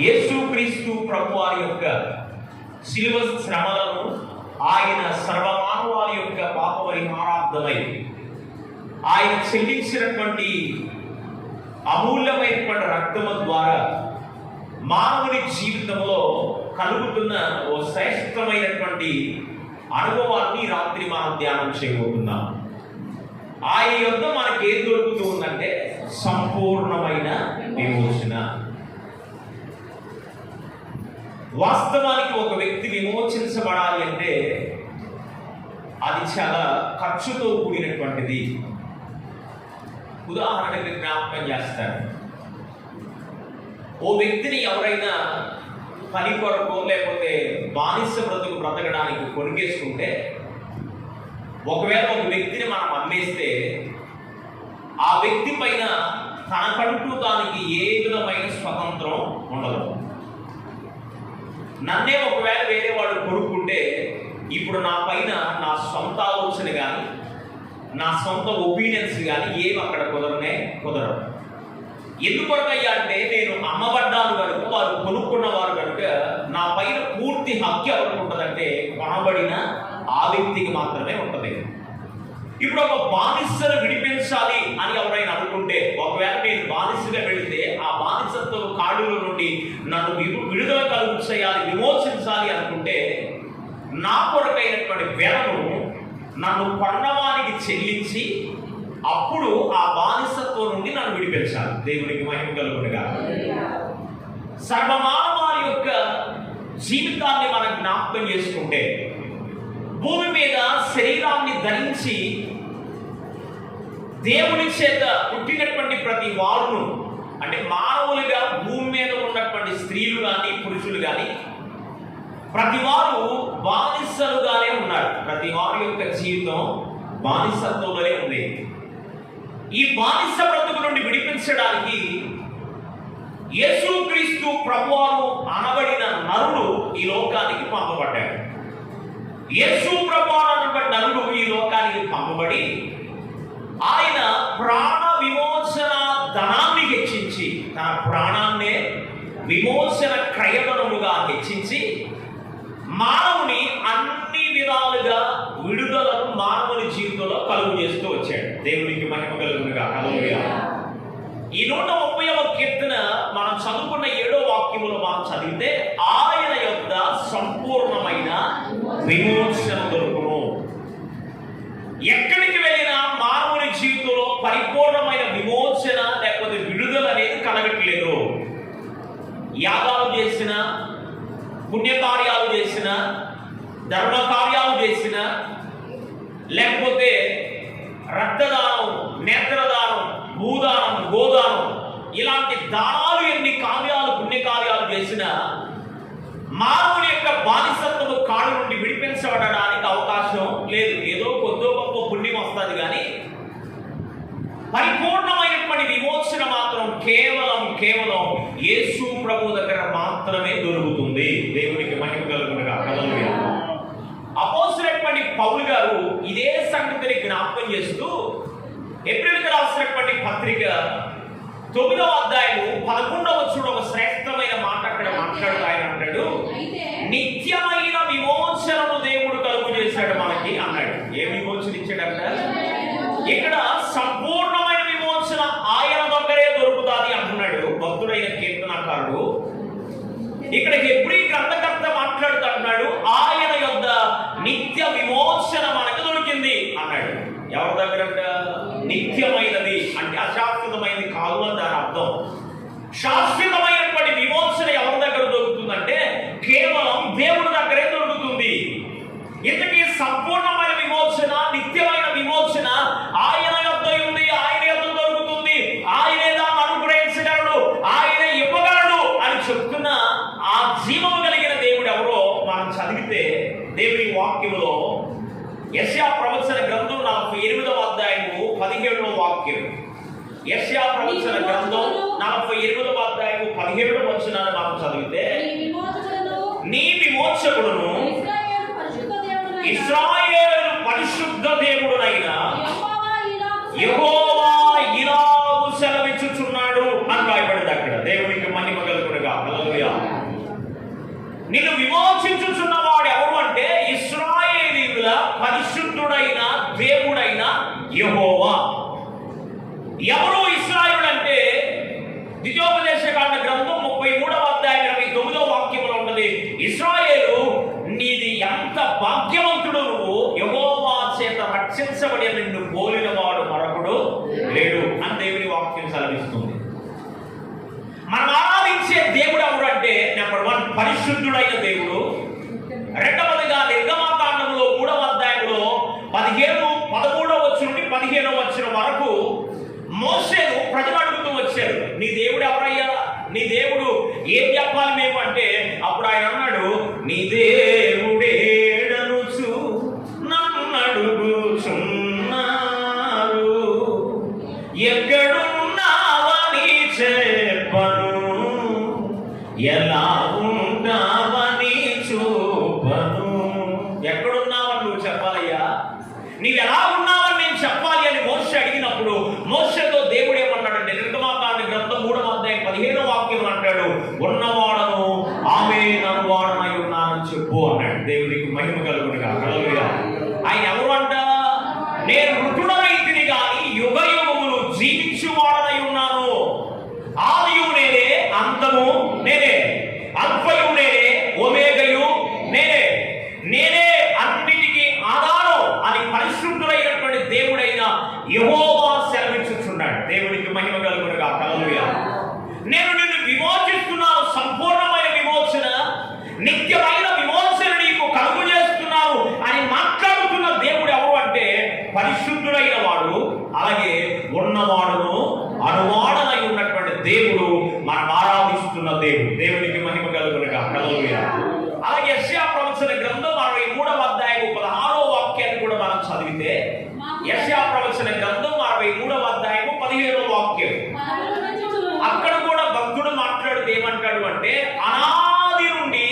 యేసుక్రీస్తు ప్రభువారి యొక్క శిలువ శ్రమలను ఆయన సర్వమానవాళి యొక్క పాప పరిహారార్థమై ఆయన చెల్లించినటువంటి అమూల్యమైనటువంటి రక్తము ద్వారా మానవుని జీవితంలో కలుగుతున్న ఓ శ్రేష్టమైనటువంటి అనుభవాన్ని రాత్రి మనం ధ్యానం చేయబోతున్నాం. ఆయన యొద్ద మనకి ఏం దొరుకుతూ ఉందంటే సంపూర్ణమైన విమోచన. వాస్తవానికి ఒక వ్యక్తి విమోచించబడాలి అంటే అది చాలా ఖర్చుతో కూడినటువంటిది. ఉదాహరణకి జ్ఞాపకం చేస్తాను. ఓ వ్యక్తిని ఎవరైనా పని కొరకు లేకపోతే బానిస బ్రతకడానికి కొనుగేసుకుంటే, ఒకవేళ ఒక వ్యక్తిని మనం అమ్మేస్తే ఆ వ్యక్తి పైన తనకంటూ దానికి ఏ విధమైన స్వతంత్రం ఉండదు. నన్నే ఒకవేళ వేరే వాళ్ళు కొనుక్కుంటే ఇప్పుడు నా పైన నా సొంత ఆలోచన కానీ నా సొంత ఒపీనియన్స్ కానీ ఏమి అక్కడ కుదరవు. ఎందుకొరకయ్యా అంటే నేను అమ్మబడ్డాను కనుక, వారు కొనుక్కున్నవారు కనుక నా పైన పూర్తి హక్కు ఎవరికి ఉంటుందంటే కొనబడిన ఆ వ్యక్తికి మాత్రమే ఉంటుంది. ఇప్పుడు ఒక బానిసను విడిపించాలి అని ఎవరైనా అనుకుంటే, ఒకవేళ నేను బానిసగా వెళితే ఆ బానిసత్వ కాడుల నుండి నన్ను విడుదల కలుగు చేయాలి, విమోచించాలి అనుకుంటే నా కొరకైనటువంటి వెలను నన్ను కొన్నవానికి చెల్లించి అప్పుడు ఆ బానిసత్వం నుండి నన్ను విడిపించాలి. దేవునికి మహిమ కలుగునుగా. సర్వమానవారి యొక్క జీవితాన్ని మనం జ్ఞాపకం చేసుకుంటే, భూమి మీద శరీరాన్ని ధరించి దేవుని చేత పుట్టినటువంటి ప్రతి వారును, అంటే మానవులుగా భూమి మీద ఉన్నటువంటి స్త్రీలు కానీ పురుషులు కానీ ప్రతి వారు బానిసలుగానే ఉన్నారు. ప్రతి వారి యొక్క జీవితం బానిసత్వంలోనే ఉంది. ఈ బానిస బ్రతుకు నుండి విడిపించడానికి యేసుక్రీస్తు ప్రభువారు అనబడిన నరుడు ఈ లోకానికి పంపబడ్డాడు. యేసు ప్రభువారు అనబడిన నరుడు ఈ లోకానికి పంపబడి ఆయన ప్రాణ విమోచన ధనాన్ని హెచ్చించి, తన ప్రాణాన్నే విమోచన క్రయధనముగా హెచ్చించి మానవుని అన్ని విధాలుగా విడుదలను మానవుని జీవితంలో కలుగు చేస్తూ వచ్చాడు. దేవునికి మహిమ కలుగునుగా. హల్లెలూయా. ఈ 130వ కీర్తన మనం చదువుకున్న 7వ వాక్యములో మనం చదివితే, ఆయన యొక్క సంపూర్ణమైన విమోచన దొరుకును. ఎక్కడికి వెళ్ళినా మానవుని జీవితంలో పరిపూర్ణమైన విమోచన లేకపోతే విడుదల అనేది కలగట్లేదు. యాగాలు చేసిన, పుణ్యకార్యాలు చేసిన, ధర్మకార్యాలు చేసిన, లేకపోతే రక్తదానం, నేత్రదానం, భూదానం, గోదానం, ఇలాంటి దానాలు ఎన్ని కార్యాలు పుణ్యకార్యాలు చేసినా మానవుని యొక్క బానిసత్వము కాడు నుండి విడిపించబడడానికి అవకాశం లేదు. ఏదో కొద్దో గొప్ప పుణ్యం వస్తుంది కానీ పరిపూర్ణమైనటువంటి విమోచన మాత్రం కేవలం యేసు ప్రభు దగ్గర మాత్రమే దొరుకుతుంది. దేవునికి మహిమ కలుగునుగా. హల్లెలూయా. అపోస్తలుడైనటువంటి పౌలు గారు ఇదే సంగతిని జ్ఞాపకం చేస్తూ ఎబ్రీయులకు రాసినటువంటి పత్రిక 9వ అధ్యాయము 11వ వచనంలో ఒక శ్రేష్టమైన మాట అక్కడ మాట్లాడుతూ ఆయన అంటాడు, నిత్యమైన విమోచనను దేవుడు కలుగు చేశాడు మనకి అన్నాడు. ఏ విమోచన ఇచ్చాడంట? ఇక్కడ సంపూర్ణమైన విమోచన ఆయన దగ్గరే దొరుకుతుంది అంటున్నాడు భక్తుడైన కీర్తనకారుడు. ఇక్కడ హెబ్రీ గ్రంథకర్త మాట్లాడుతూ అంటున్నాడు, ఆయన యొద్ద నిత్య విమోచన మనకు దొరికింది అన్నాడు. ఎవరి దగ్గర? నిత్యమైనది అంటే అశాశ్వతమైనది కాదు అని దాని అర్థం. శాశ్వతమైనటువంటి విమోచన ఎవరి దగ్గర దొరుకుతుందంటే కేవలం దేవుడి దగ్గరే దొరుకుతుంది. ఇంతకీ సంపూర్ణమైన విమోచన, నిత్యమైన విమోచన ఆయన యొద్ద ఉంది, ఆయన యొద్ద దొరుకుతుంది, ఆయనే దాన్ని అనుగ్రహించగలడు, ఆయనే ఇవ్వగలడు అని చెప్తున్న ఆ జీవము కలిగిన దేవుడు ఎవరో మనం చదివితే దేవుని వాక్యములో యెషయా ప్రవచన గ్రంథం 48వ అధ్యాయము 17వ వాక్యం. యెషయా ప్రవచన గ్రంథం 48వ అధ్యాయము 17వ వచనాన్ని మనం చదివితే, నీ విమోచకుడును ఇశ్రాయేలు పరిశుద్ధ దేవుడునైన యెహోవా ఇలాగు సెలవిచ్చుచున్నాడు అని రాయబడింది అక్కడ. దేవునికి మహిమ మహిమ కలుగునుగా. హల్లెలూయా. నిన్ను విమోచించుచున్నవాడు ఎవరు అంటే ఇశ్రాయేలీయుల పరిశుద్ధుడైన దేవుడైన యెహోవా. ఎవరు ఇశ్రాయేలు అంటే ద్వితీయోపదేశకాండ గ్రంథం 33వ అధ్యాయం 29వ వాక్యంలో ఉన్నది. ఇశ్రాయేలు నీది ఎంత భాగ్యవంతుడు, నువ్వు యెహోవా చేత రక్షించబడి నిన్ను పోలిన వాడు మరొకడు లేడు అని దేవుని వాక్యం సెలవిస్తుంది. మనం ఆరాధించే దేవుడు ఎవరు అంటే నెంబర్ 1 పరిశుద్ధుడైన దేవుడు. రెండవదిగా నిర్గమాకాండంలో 3వ అధ్యాయంలో 13వ వచనం నుండి 15వ వచనం వరకు మోషేను ప్రజలు అడుగుతూ వచ్చారు, నీ దేవుడు ఎవరయ్యా, నీ దేవుడు ఏం చెప్పాలి మేము అంటే, అప్పుడు ఆయన అన్నాడు, నీ దేవుడేడనుచు నన్నడుగుచున్నారు, ఎక్కడున్నావని చెప్పను, ఎలా ఉంటావని చూపను. ఎక్కడున్నావని నువ్వు చెప్పాలయ్యా, నీవు ఎలా ఉన్నావని నేను చెప్పాలి అని మోషే అడిగినప్పుడు మోషేతో దేవుడు ఏమన్నాడంటే నిర్గమాకాండ గ్రంథం 3వ అధ్యాయం 15వ వాక్యం అంటాడు, ఉన్నవాడను ఆమె నన్నువాడనై ఉన్నానని చెప్పు అన్నాడు. దేవునికి మహిమ కలుగునుగా. హల్లెలూయా. ఆయన ఎవరు అంట, నేను మృతుడనైతిని గాని యుగ యుగములు జీవించువాడనై ఉన్నాను, ఆదియు నేనే అంతము నేనే, అల్ఫయు నేనే ఒమేగయు నేనే, నేనే అన్నిటికీ ఆధారం అని పరిశుద్ధుడైనటువంటి దేవుడైన యెహోవా సెలవిచ్చుచున్నాడు. దేవునికి మహిమ కలుగునుగా. హల్లెలూయా. నేను నిన్ను విమోచిస్తున్నాను, సంపూర్ణమైన విమోచన, నిత్యమైన విమోచన నీకు కలుగు చేస్తున్నాను అని మాట్లాడుతున్న దేవుడు ఎవరు అంటే పరిశుద్ధుడైన వాడు, అలాగే ఉన్నవాడును అనువాడనై ఉన్నటువంటి దేవుడు, మనం ఆరాధిస్తున్న దేవుడు. దేవునికి మహిమ కలుగునుగా. హల్లెలూయా. అలాగే యెషయా ప్రవచన గ్రంథం 63వ అధ్యాయం 16వ వాక్యాన్ని కూడా మనం చదివితే, యెషయా ప్రవచన గ్రంథం 63వ అధ్యాయం 17వ వాక్యం, అక్కడ కూడా భక్తుడు మాట్లాడుతూ ఏమంటాడు అంటే, అనాది నుండి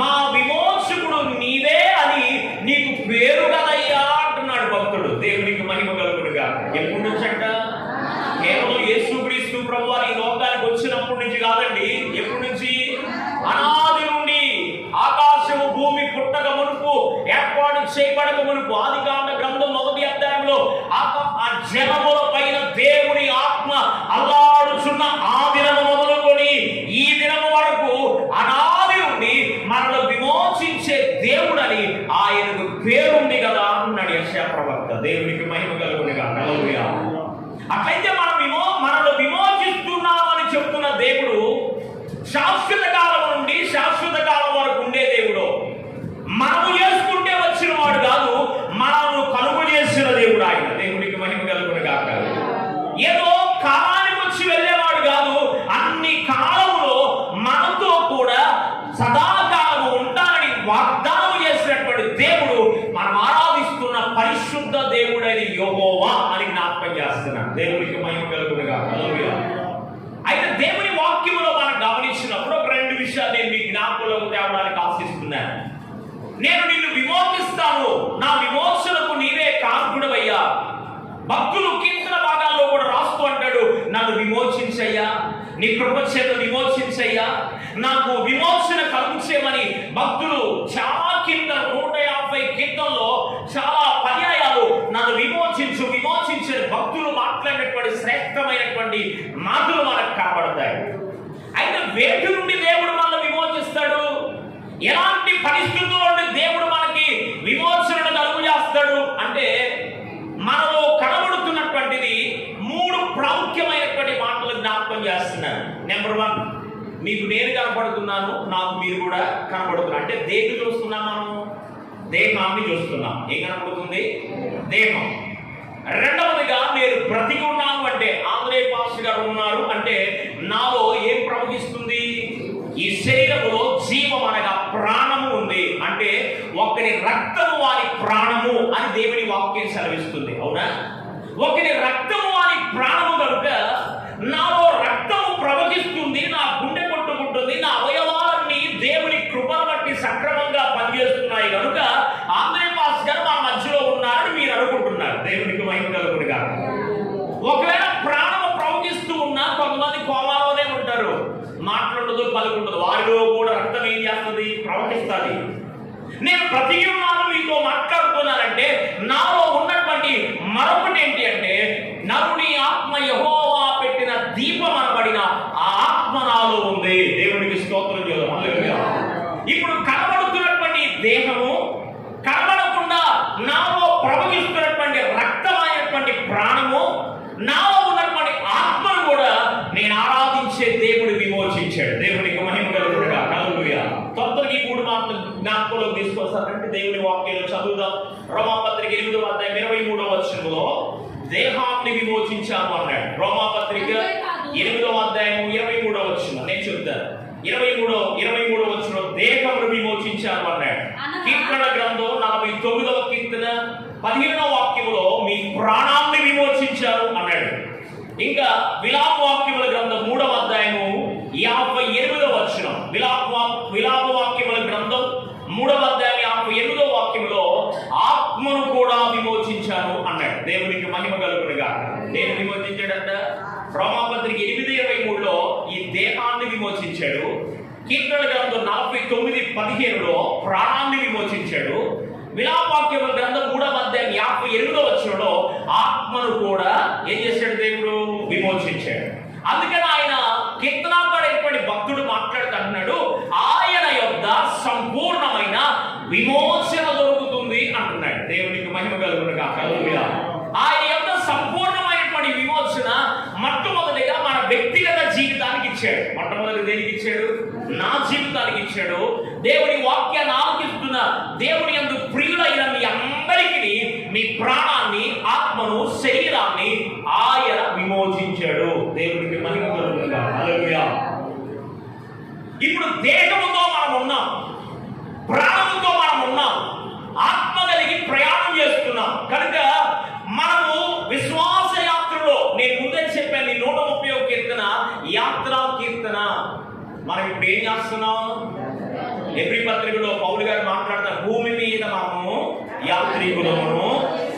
మా విమోచకుడు నీవే అని నీకు పేరు కదయ్యా అంటున్నాడు భక్తుడు. దేవునికి మహిమ కలుగునుగా. ఎప్పటి నుంచి అంట, కేవలం యేసుక్రీస్తు ప్రభువారు ఈ లోకానికి వచ్చినప్పటి నుంచి కాదండి. ఎప్పటి నుంచి? అనాది నుండి, ఆకాశము భూమి పుట్టక మునుపు, ఏర్పాటు చేయబడక మునుపు, ఆదికాండ గ్రంథం 1వ అధ్యాయంలో ఆ జనముల పైన దేవుని ఆత్మ అల్లాడుచున్న ఆ దినము మొదలుకొని ఈ దినము వరకు అనాది నుండి మనల్ని విమోచించే దేవుడని ఆయనకు పేరుంది కదా అన్నాడు యెషయా ప్రవక్త. దేవునికి మహిమ కలుగునుగా. హల్లెలూయా. అట్లయితే మనల్ని విమోచిస్తున్నామని చెప్తున్న దేవుడు శాశ్వత కాలం నుండి శాశ్వత కాలం వరకు ఉండే దేవుడు. మనము చేసుకుంటే వచ్చిన వాడు కాదు, మనము కలుగు చేసిన దేవుడు ఆయన. దేవునికి మహిమ కలుగునుగా. ఏదో కాలానికి వచ్చి వెళ్ళేవాడు కాదు, అన్ని కాలములో మనతో కూడా సదాకాలము ఉంటానని వాగ్దానం చేసినటువంటి దేవుడు, మనం ఆరాధిస్తున్న పరిశుద్ధ దేవుడైన యెహోవా అని జ్ఞాపకం చేస్తున్నాడు. దేవునికి మహిమ కలుగునుగా. హల్లెలూయా. అయితే దేవుని వాక్యములో మనం గమనించినప్పుడు ఒక 2 విషయాలు నేను మీ జ్ఞాపకంలోకి తేవడానికి ఆశిస్తున్నాను. నేను నిన్ను విమోచిస్తాను, నా విమోచనకు నీవే కారకుడవయ్యా. భక్తులు కీర్తన భాగాల్లో కూడా రాస్తూ అంటాడు, నన్ను విమోచించయ్యా, నీ కృప చేత విమోచించయ్యా, నాకు విమోచన కలుగుచేయమని భక్తులు చాలా కీర్తన 150 కీర్తనలో చాలా పర్యాయాలు నన్ను విమోచించు విమోచించే భక్తులు మాట్లాడినటువంటి శ్రేష్టమైనటువంటి మాటలు మనకు కనబడతాయి. అయితే వేటి నుండి దేవుడు మనల్ని విమోచిస్తాడు, ఎలాంటి పరిస్థితుల్లో నుండి దేవుడు మనకి విమోచనను కలుగు చేస్తాడు అంటే, మనలో కనబడుతున్నటువంటిది 3 ప్రాముఖ్యమైనటువంటి మాటలు జ్ఞాపకం చేస్తున్నాను. నెంబర్ 1, మీకు నేను కనపడుతున్నాను, నాకు మీరు కూడా కనబడుతున్నారు. అంటే దేన్ని చూస్తున్నాం? మనం దేహాన్ని చూస్తున్నాం. ఏం కనబడుతుంది? దేహం. రెండవదిగా నేను బ్రతికి ఉన్నాను అంటే, ఆంధ్రేయ పాస్టర్ గారు ఉన్నారు అంటే నాలో ఏం ప్రవహిస్తుంది? ఈ శరీరములో జీవం అనగా ప్రాణము ఉంది. అంటే ఒకరి రక్తము వారి ప్రాణము అని దేవుని వాక్యం సెలవిస్తుంది. అవునా? ఒకరి రక్తము వారి ప్రాణము కనుక నాలో రక్తము ప్రవహిస్తుంది, నా గుండె కొట్టుకుంటుంది, నా అవయవాలన్నీ దేవుని కృపను బట్టి సక్రమంగా పనిచేస్తున్నాయి కనుక ఆంధ్రేయ పాస్ గారు మా మధ్యలో ఉన్నారని మీరు అనుకుంటున్నారు. దేవునికి మహిమ కలుగునుగా. ఒకవేళ ప్రాణము ప్రవహిస్తూ ఉన్నా కొంతమంది కోమాలోనే ఉంటారు, మాట మాట్లాడదు, పలుకుండదు. వారిలో కూడా రక్తం ఏం చేస్తుంది? ప్రవహిస్తుంది. నేను ప్రతి యుగాలు మీతో మాట్లాడుతున్నానంటే నాలో ఉన్నటువంటి మరొకటి ఏంటి అంటే, నరుని ఆత్మ యెహోవా పెట్టిన దీపం అనబడిన ఆ ఆత్మ నాలో ఉంది. దేవునికి స్తోత్రం చేద్దాం. హల్లెలూయా. ఇప్పుడు కనబడుతున్నటువంటి దేహము, కనబడకుండా నాలో ప్రవహిస్తున్నటువంటి రక్తమైనటువంటి ప్రాణము, నాలో ఉన్నటువంటి ఆత్మను కూడా నేను ఆరాధించే దేవుడు విమోచించాడు. దేవునికి మహిమ కలుగునుగా. హల్లెలూయా. తొందరగా ఈ 3 మాటలు జ్ఞాపకంలోకి తీసుకొస్తానంటే దేవుని వాక్యంలో చదువుదాం. రోమాపత్రిక 8వ అధ్యాయం 23వ వచనంలో దేహాన్ని విమోచించాము అన్నాడు. రోమాపత్రిక 8వ అధ్యాయం 23వ వచనం నేను చెప్తాను. 23వ వచనం దేహమును విమోచించాము అన్నాడు. కీర్తన గ్రంథం 49వ కీర్తన 15వ వాక్యములో మీ ప్రాణాన్ని విమోచించారు అన్నాడు. ఇంకా విలాప వాక్యముల గ్రంథం 3వ అధ్యాయము 58వ వచనం, విలాప వాక్యముల గ్రంథం 3వ అధ్యాయం 58వ వాక్యములో ఆత్మను కూడా విమోచించాను అన్నాడు. దేవునికి మహిమ కలుగునుగా. నేను విమోచించాడంట. రోమాపత్రిక 8:23లో ఈ దేహాన్ని విమోచించాడు. కీర్తన గ్రంథం 49:15లో ప్రాణాన్ని విమోచించాడు. విలాపవాక్యముల గ్రంథం 3వ అధ్యాయం 58వ వచనంలో ఆత్మను కూడా ఏం చేశాడు? దేవుడు విమోచించాడు. అందుకని ఆయన కీర్తనాకారుడైనటువంటి భక్తుడు మాట్లాడుతున్నాడు, ఆయన యొద్ద సంపూర్ణమైన విమోచన దొరుకుతుంది అంటున్నాడు. దేవునికి మహిమ కలుగునుగా. హల్లెలూయా. ఆయన యొద్ద సంపూర్ణమైనటువంటి విమోచన మొట్టమొదటిగా మన వ్యక్తిగత జీవితానికి ఇచ్చాడు. మొట్టమొదటి దేనికి ఇచ్చాడు? నా జీవితానికి ఇచ్చాడు. దేవుని వాక్యాన్ని ఆలకిస్తున్న దేవుని యందు ప్రియులైన మీ అందరికీ మీ ప్రాణాన్ని, ఆత్మను, శరీరాన్ని ఆయన విమోచించాడు. దేవునికి మహిమ కలుగునుగా. హల్లెలూయా. ఇప్పుడు దేహముతో మనం ఉన్నాం, ప్రాణముతో మనం ఉన్నాం, ఆత్మ కలిగి ప్రయాణం చేస్తున్నాం. కనుక మనము విశ్వాస యాత్రలో, నేను ముందే చెప్పాను, 131వ కీర్తన యాత్రా కీర్తన. మనం ఇప్పుడు ఏం చేస్తున్నాం? ఎబ్రీ పత్రికలో పౌలు గారు మాట్లాడతారు, భూమి మీద మనము యాత్రికులమును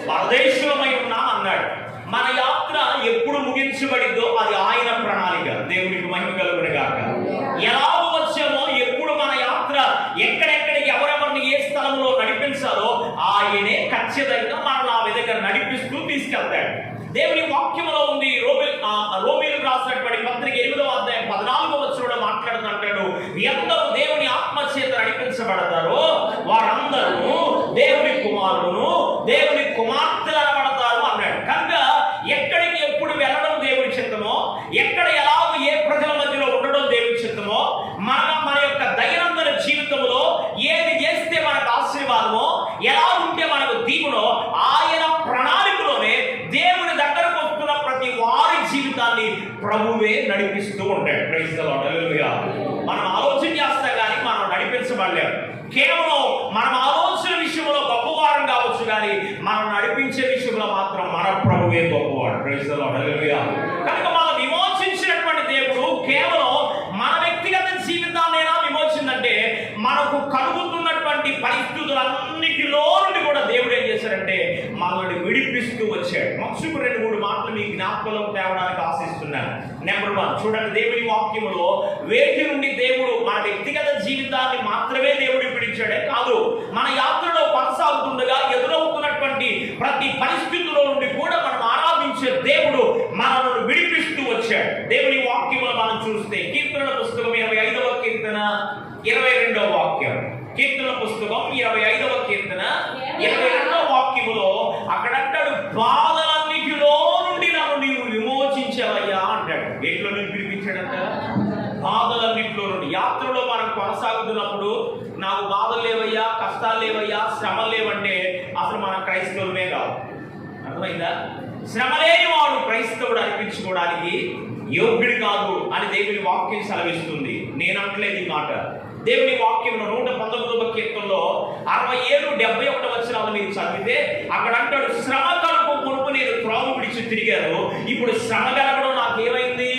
పరదేశులమై ఉన్నాం అన్నాడు. మన యాత్ర ఎప్పుడు ముగించబడిందో అది ఆయన ప్రణాళిక. దేవునికి మహిమ కలుగునుగాక. ఎలా వచ్చామో, ఎప్పుడు మన యాత్ర ఎక్కడెక్కడికి ఎవరెవరిని ఏ స్థలంలో నడిపించాలో ఆయనే ఖచ్చితంగా మనల్ని ఆ విధంగా నడిపిస్తూ తీసుకెళ్తాడు. దేవుని వాక్యంలో ఉంది. రోమీయులకు రాసినటువంటి పత్రిక 8వ అధ్యాయం 14వ వచనంలో మాట్లాడుతుంటాడు, ఎందరూ దేవుని ఆత్మ చేత నడిపించబడతారో వారందరూ దేవుని కుమారులను, దేవుని కుమార్తెలు అనబడతారు అన్నాడు. కనుక ఎక్కడికి ఎప్పుడు వెళ్ళడం దేవుని చిత్తమో, ఎక్కడ ఎలాగో ఏ ప్రజల మధ్యలో ఉండడం దేవుని చిత్తమో, మన యొక్క దైనందిన జీవితంలో ఏది చేస్తే మనకు ఆశీర్వాదమో, ఎలా ఉంటే మనకు దీవునో, ఆయన ప్రణాళికలోనే దేవుని దగ్గరకు వస్తున్న ప్రతి వారి జీవితాన్ని ప్రభువే నడిపిస్తూ ఉంటాడు. Praise the Lord. హల్లెలూయా. మనం ఆలోచన చేస్తాం కానీ మనం నడిపించబడలేము. కేవలం మనం ఆలోచన విషయంలో గొప్పవారం కావచ్చు కానీ మనం నడిపించే విషయంలో మాత్రం మన ప్రభువే గొప్పవాడు. Praise the Lord. హల్లెలూయా. కనుక మనం విమోచించినటువంటి దేవుడు కేవలం మన వ్యక్తిగత జీవితాన్నైనా విమోచిందంటే, మనకు కలుగుతున్నటువంటి పరిస్థితులన్నిటిలో నుండి కూడా దేవుడు ఏం చేశాడంటే మనల్ని విడిపిస్తూ వచ్చాడు. మత్స్సుకు 2-3 మాటలు మీ జ్ఞాపకంలో తేవడానికి ఆశిస్తున్నాను. నెంబర్ 1 చూడండి, దేవుని వాక్యములో వేటి నుండి దేవుడు మన వ్యక్తిగత జీవితాన్ని మాత్రమే దేవుడు విడిచాడే కాదు, మన యాత్రలో కొనసాగుతుండగా ఎదురవుతున్నటువంటి ప్రతి పరిస్థితుల్లో నుండి కూడా మనం ఆరాధించే దేవుడు మనల్ని విడిపిస్తూ వచ్చాడు. దేవుని వాక్యములో మనం చూస్తే కీర్తనల పుస్తకం 25వ కీర్తన 22వ వాక్యం, కీర్తనల పుస్తకం 25వ కీర్తన 22వ వాక్యములో అక్కడ అంటాడు, బాధలన్నిటిలో నుండి నన్ను నీవు విమోచించావయ్యా అంటాడు. ఎట్లో నుండి విడిపించాడంట? బాధలన్నిటిలో నుండి. యాత్రలో మనం కొనసాగుతున్నప్పుడు నాకు బాధలు లేవయ్యా, కష్టాలు లేవయ్యా, శ్రమలు లేవంటే అసలు మన క్రైస్తవులమే కాదు. అర్థమైందా? శ్రమ లేని వాడు క్రైస్తవుడు అనిపించుకోవడానికి యోగ్యుడు కాదు అని దేవుని వాక్యం సెలవిస్తుంది. నేను అంటలేదు ఈ మాట. దేవుని వాక్యంలో 119వ కీర్తనలో 67-71 వచనాలు మీరు చదివితే అక్కడ అంటాడు, శ్రమ కలుపు కొనుపు నేను త్రోవ విడిచి తిరిగాను, ఇప్పుడు శ్రమ కలగడం నాకేమైంది?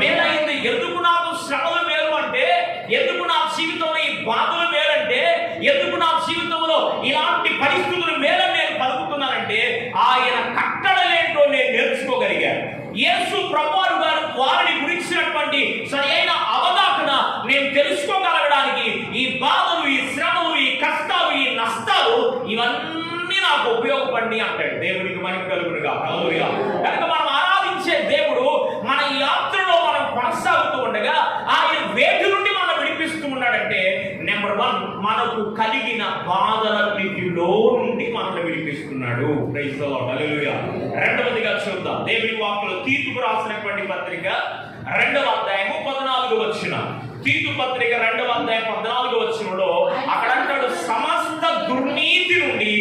మేలైంది. ఎందుకు నాకు శ్రమలు మేలు అంటే, ఎందుకు నా జీవితంలో ఈ బాధలు మేలంటే, ఎందుకు నా జీవితంలో ఇలాంటి పరిస్థితులు మేలని నేను పలుకుతున్నానంటే ఆయన కట్టడలేంటో నేను నేర్చుకోగలిగాను. యేసు ప్రభువారు గారు వారిని గురించినటువంటి సరైన అవగాహన చెప్పండి అంటాడు. దేవునికి మహిమ కలుగునుగా. హల్లెలూయా. కనుక మనం ఆరాధించే దేవుడు మన యాత్రలో మనం కొనసాగుతూ ఉండగా ఆయన వేటి నుండి మనం విడిపిస్తూ ఉన్నాడంటే, నెంబర్ 1, మనకు కలిగిన బాధలన్నిటిలో నుండి మనల్ని విడిపిస్తున్నాడు. Praise the Lord. హల్లెలూయా. రెండవదిగా చూద్దాం దేవుని వాక్యంలో తీతుకు రాసినటువంటి పత్రిక 2వ అధ్యాయము 14వ వచనం. తీతు పత్రిక 2వ అధ్యాయం 14వ వచనంలో అక్కడ అంటాడు, సమస్త దుర్నీతి నుండి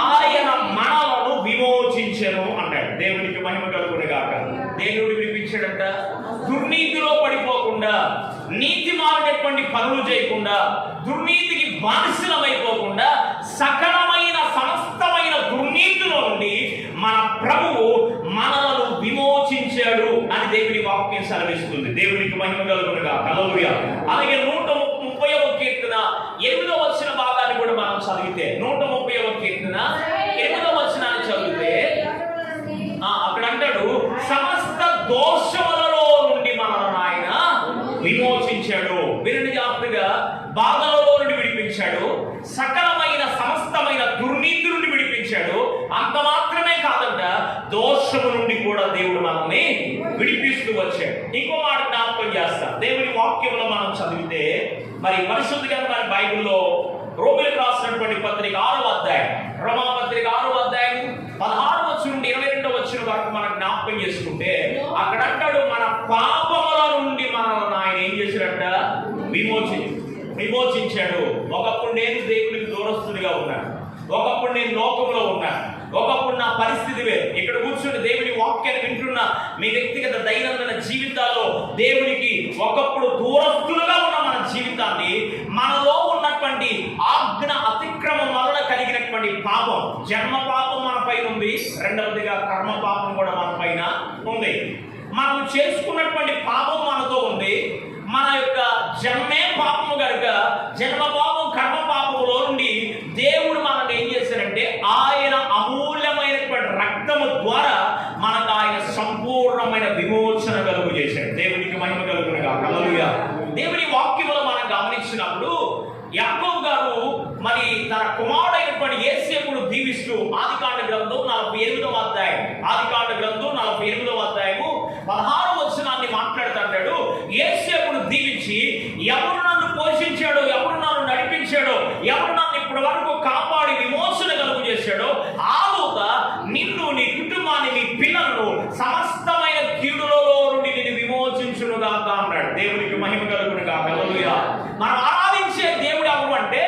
ఆయన మనలను విమోచించెను అన్నాడు. దేవునికి మహిమ కలుగును గాక. దేవుడు విడిపించాడంట. దుర్నీతిలో పడిపోకుండా, నీతి మారినటువంటి పనులు చేయకుండా, దుర్నీతికి బానిసలమైపోకుండా, సకలమైన సమస్తమైన దుర్నీతిలో నుండి మన ప్రభువు మనలను విమోచించాడు అని దేవుని వాక్యం సెలవిస్తుంది. దేవునికి మహిమ కలుగునుగా. హల్లెలూయా. అలాగే 130వ కీర్తన 8వ వచన భాగాన్ని కూడా మనం చదివితే, 130వ కీర్తన 8వ వచనాన్ని చదివితే అక్కడ అంటాడు, సమస్త దోషములలో నుండి మనల్ని ఆయన విమోచించాడు. వినండి జాగ్రత్తగా. బాధలలో నుండి విడిపించాడు, సకలమైన సమస్తమైన దుర్నీతి నుండి విడిపించాడు. అంత మాత్రమే కాదంట, దోషము నుండి కూడా దేవుడు మనల్ని విడిపిస్తూ వచ్చాడు. ఇంకో మాట జ్ఞాపకం చేస్తా. దేవుని వాక్యంలో మనం చదివితే, మరి పరిశుద్ధ గ్రంథం బైబిల్లో రోమిలకు రాసినటువంటి పత్రిక 6వ అధ్యాయం, రోమా పత్రిక 6వ అధ్యాయం 16వ వచనం నుండి 22వ వచనం వరకు మనం జ్ఞాపకం చేసుకుంటే అక్కడ అంటాడు, మన పాపముల నుండి మనల్ని ఆయన ఏం చేశాడంట? విమోచించాడు. ఒకప్పుడు నేను దేవునికి దూరస్తుడిగా ఉన్నాను, ఒకప్పుడు నేను లోకంలో ఉన్నాను, ఒకప్పుడు నా పరిస్థితి వేరు. ఇక్కడ కూర్చుని దేవుని వాక్యాన్ని వింటున్న మీ వ్యక్తిగత దైనందిన జీవితాల్లో దేవునికి ఒకప్పుడు దూరస్తులుగా ఉన్న మన జీవితాన్ని, మనలో ఉన్నటువంటి ఆజ్ఞ అతిక్రమం వలన కలిగినటువంటి పాపం, జన్మ పాపం మన పైన ఉంది, రెండవదిగా కర్మ పాపం కూడా మన పైన ఉంది. మనం చేసుకున్నటువంటి పాపం మనతో ఉంది. మన యొక్క జన్మే పాపము కనుక జన్మ పాపం కర్మ పాపములో నుండి దేవుడు మనల్ని ఏం చేశారంటే, ఆయన అమూల్యమైనటువంటి రక్తము ద్వారా మనకు ఆయన సంపూర్ణమైన విమోచన కలుగు చేశాడు. దేవునికి మహిమ కలుగునుగా. హల్లెలూయా. దేవుని వాక్యములో మనం గమనించినప్పుడు యాకోబు గారు మరి తన కుమారుడైనటువంటి యేసేపును దీవిస్తూ ఆదికాండ గ్రంథం 48వ అధ్యాయం, ఆదికాండ గ్రంథం 48వ అధ్యాయము 16వ వచనాన్ని మాట్లాడుతాడు. యేసేపును దీవించి, ఎవరు నన్ను పోషించాడో, ఎవరు నన్ను నడిపించాడో, ఎవరు నన్ను ఇప్పటి వరకు కాపాడి విమోచన కలుగు చేశాడో, ఆ దూత నిన్ను, నీ కుటుంబాన్ని, నీ పిల్లలను సమస్తమైన కీడులలో నుండి నిన్ను విమోచించునుగాక అన్నాడు. దేవునికి మహిమ కలుగునుగా. హల్లెలూయా. మనం ఆరాధించే దేవుడు ఎవరు అంటే,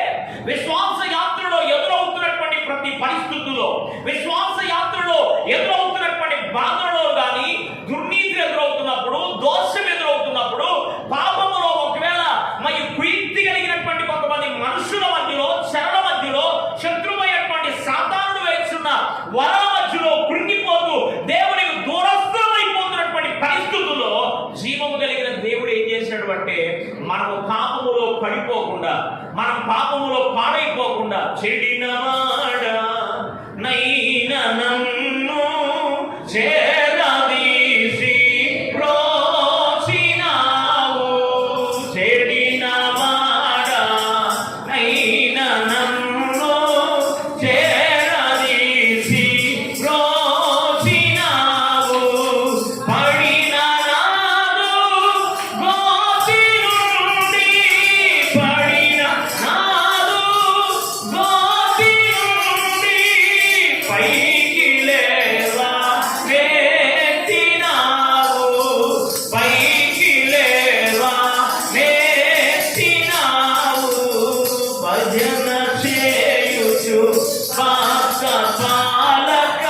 విశ్వాస యాత్రలో ఎదురవుతున్నటువంటి ప్రతి పరిస్థితుల్లో, విశ్వాస యాత్రలో ఎదురవుతున్నటువంటి బాధలలో కానీ, దుర్నీతి ఎదురవుతున్నప్పుడు, దోషం ఎదురవుతున్నప్పుడు, పాపములో ఒకవేళ మరి కుయుక్తి కలిగినటువంటి కొంతమంది మనుషుల మధ్యలో, శరణ మధ్యలో, శత్రువైనటువంటి సాతానుడు వేస్తున్న వరాల మధ్యలో కృంగిపోతూ దేవునికి దూరస్థమైపోతున్నటువంటి పరిస్థితుల్లో జీవము కలిగిన దేవుడు ఏం చేశాడు అంటే, మనము పాపములో పడిపోకుండా, మనం పాపములో పాడైపోకుండా, చెడినవాడా నైనా నన్ను చేరదీసి ప్రోచినావు, చెడినవాడా నైనా నన్ను చేరదీసి ప్రోచినావు, పడిన నాదు గోతి నుండి, పడిన నాదు గోతి నుండి పైకి లేవా నెత్తినావు, పైకి లేవా నెత్తినావు, భజన చేయుచు పాక పాలక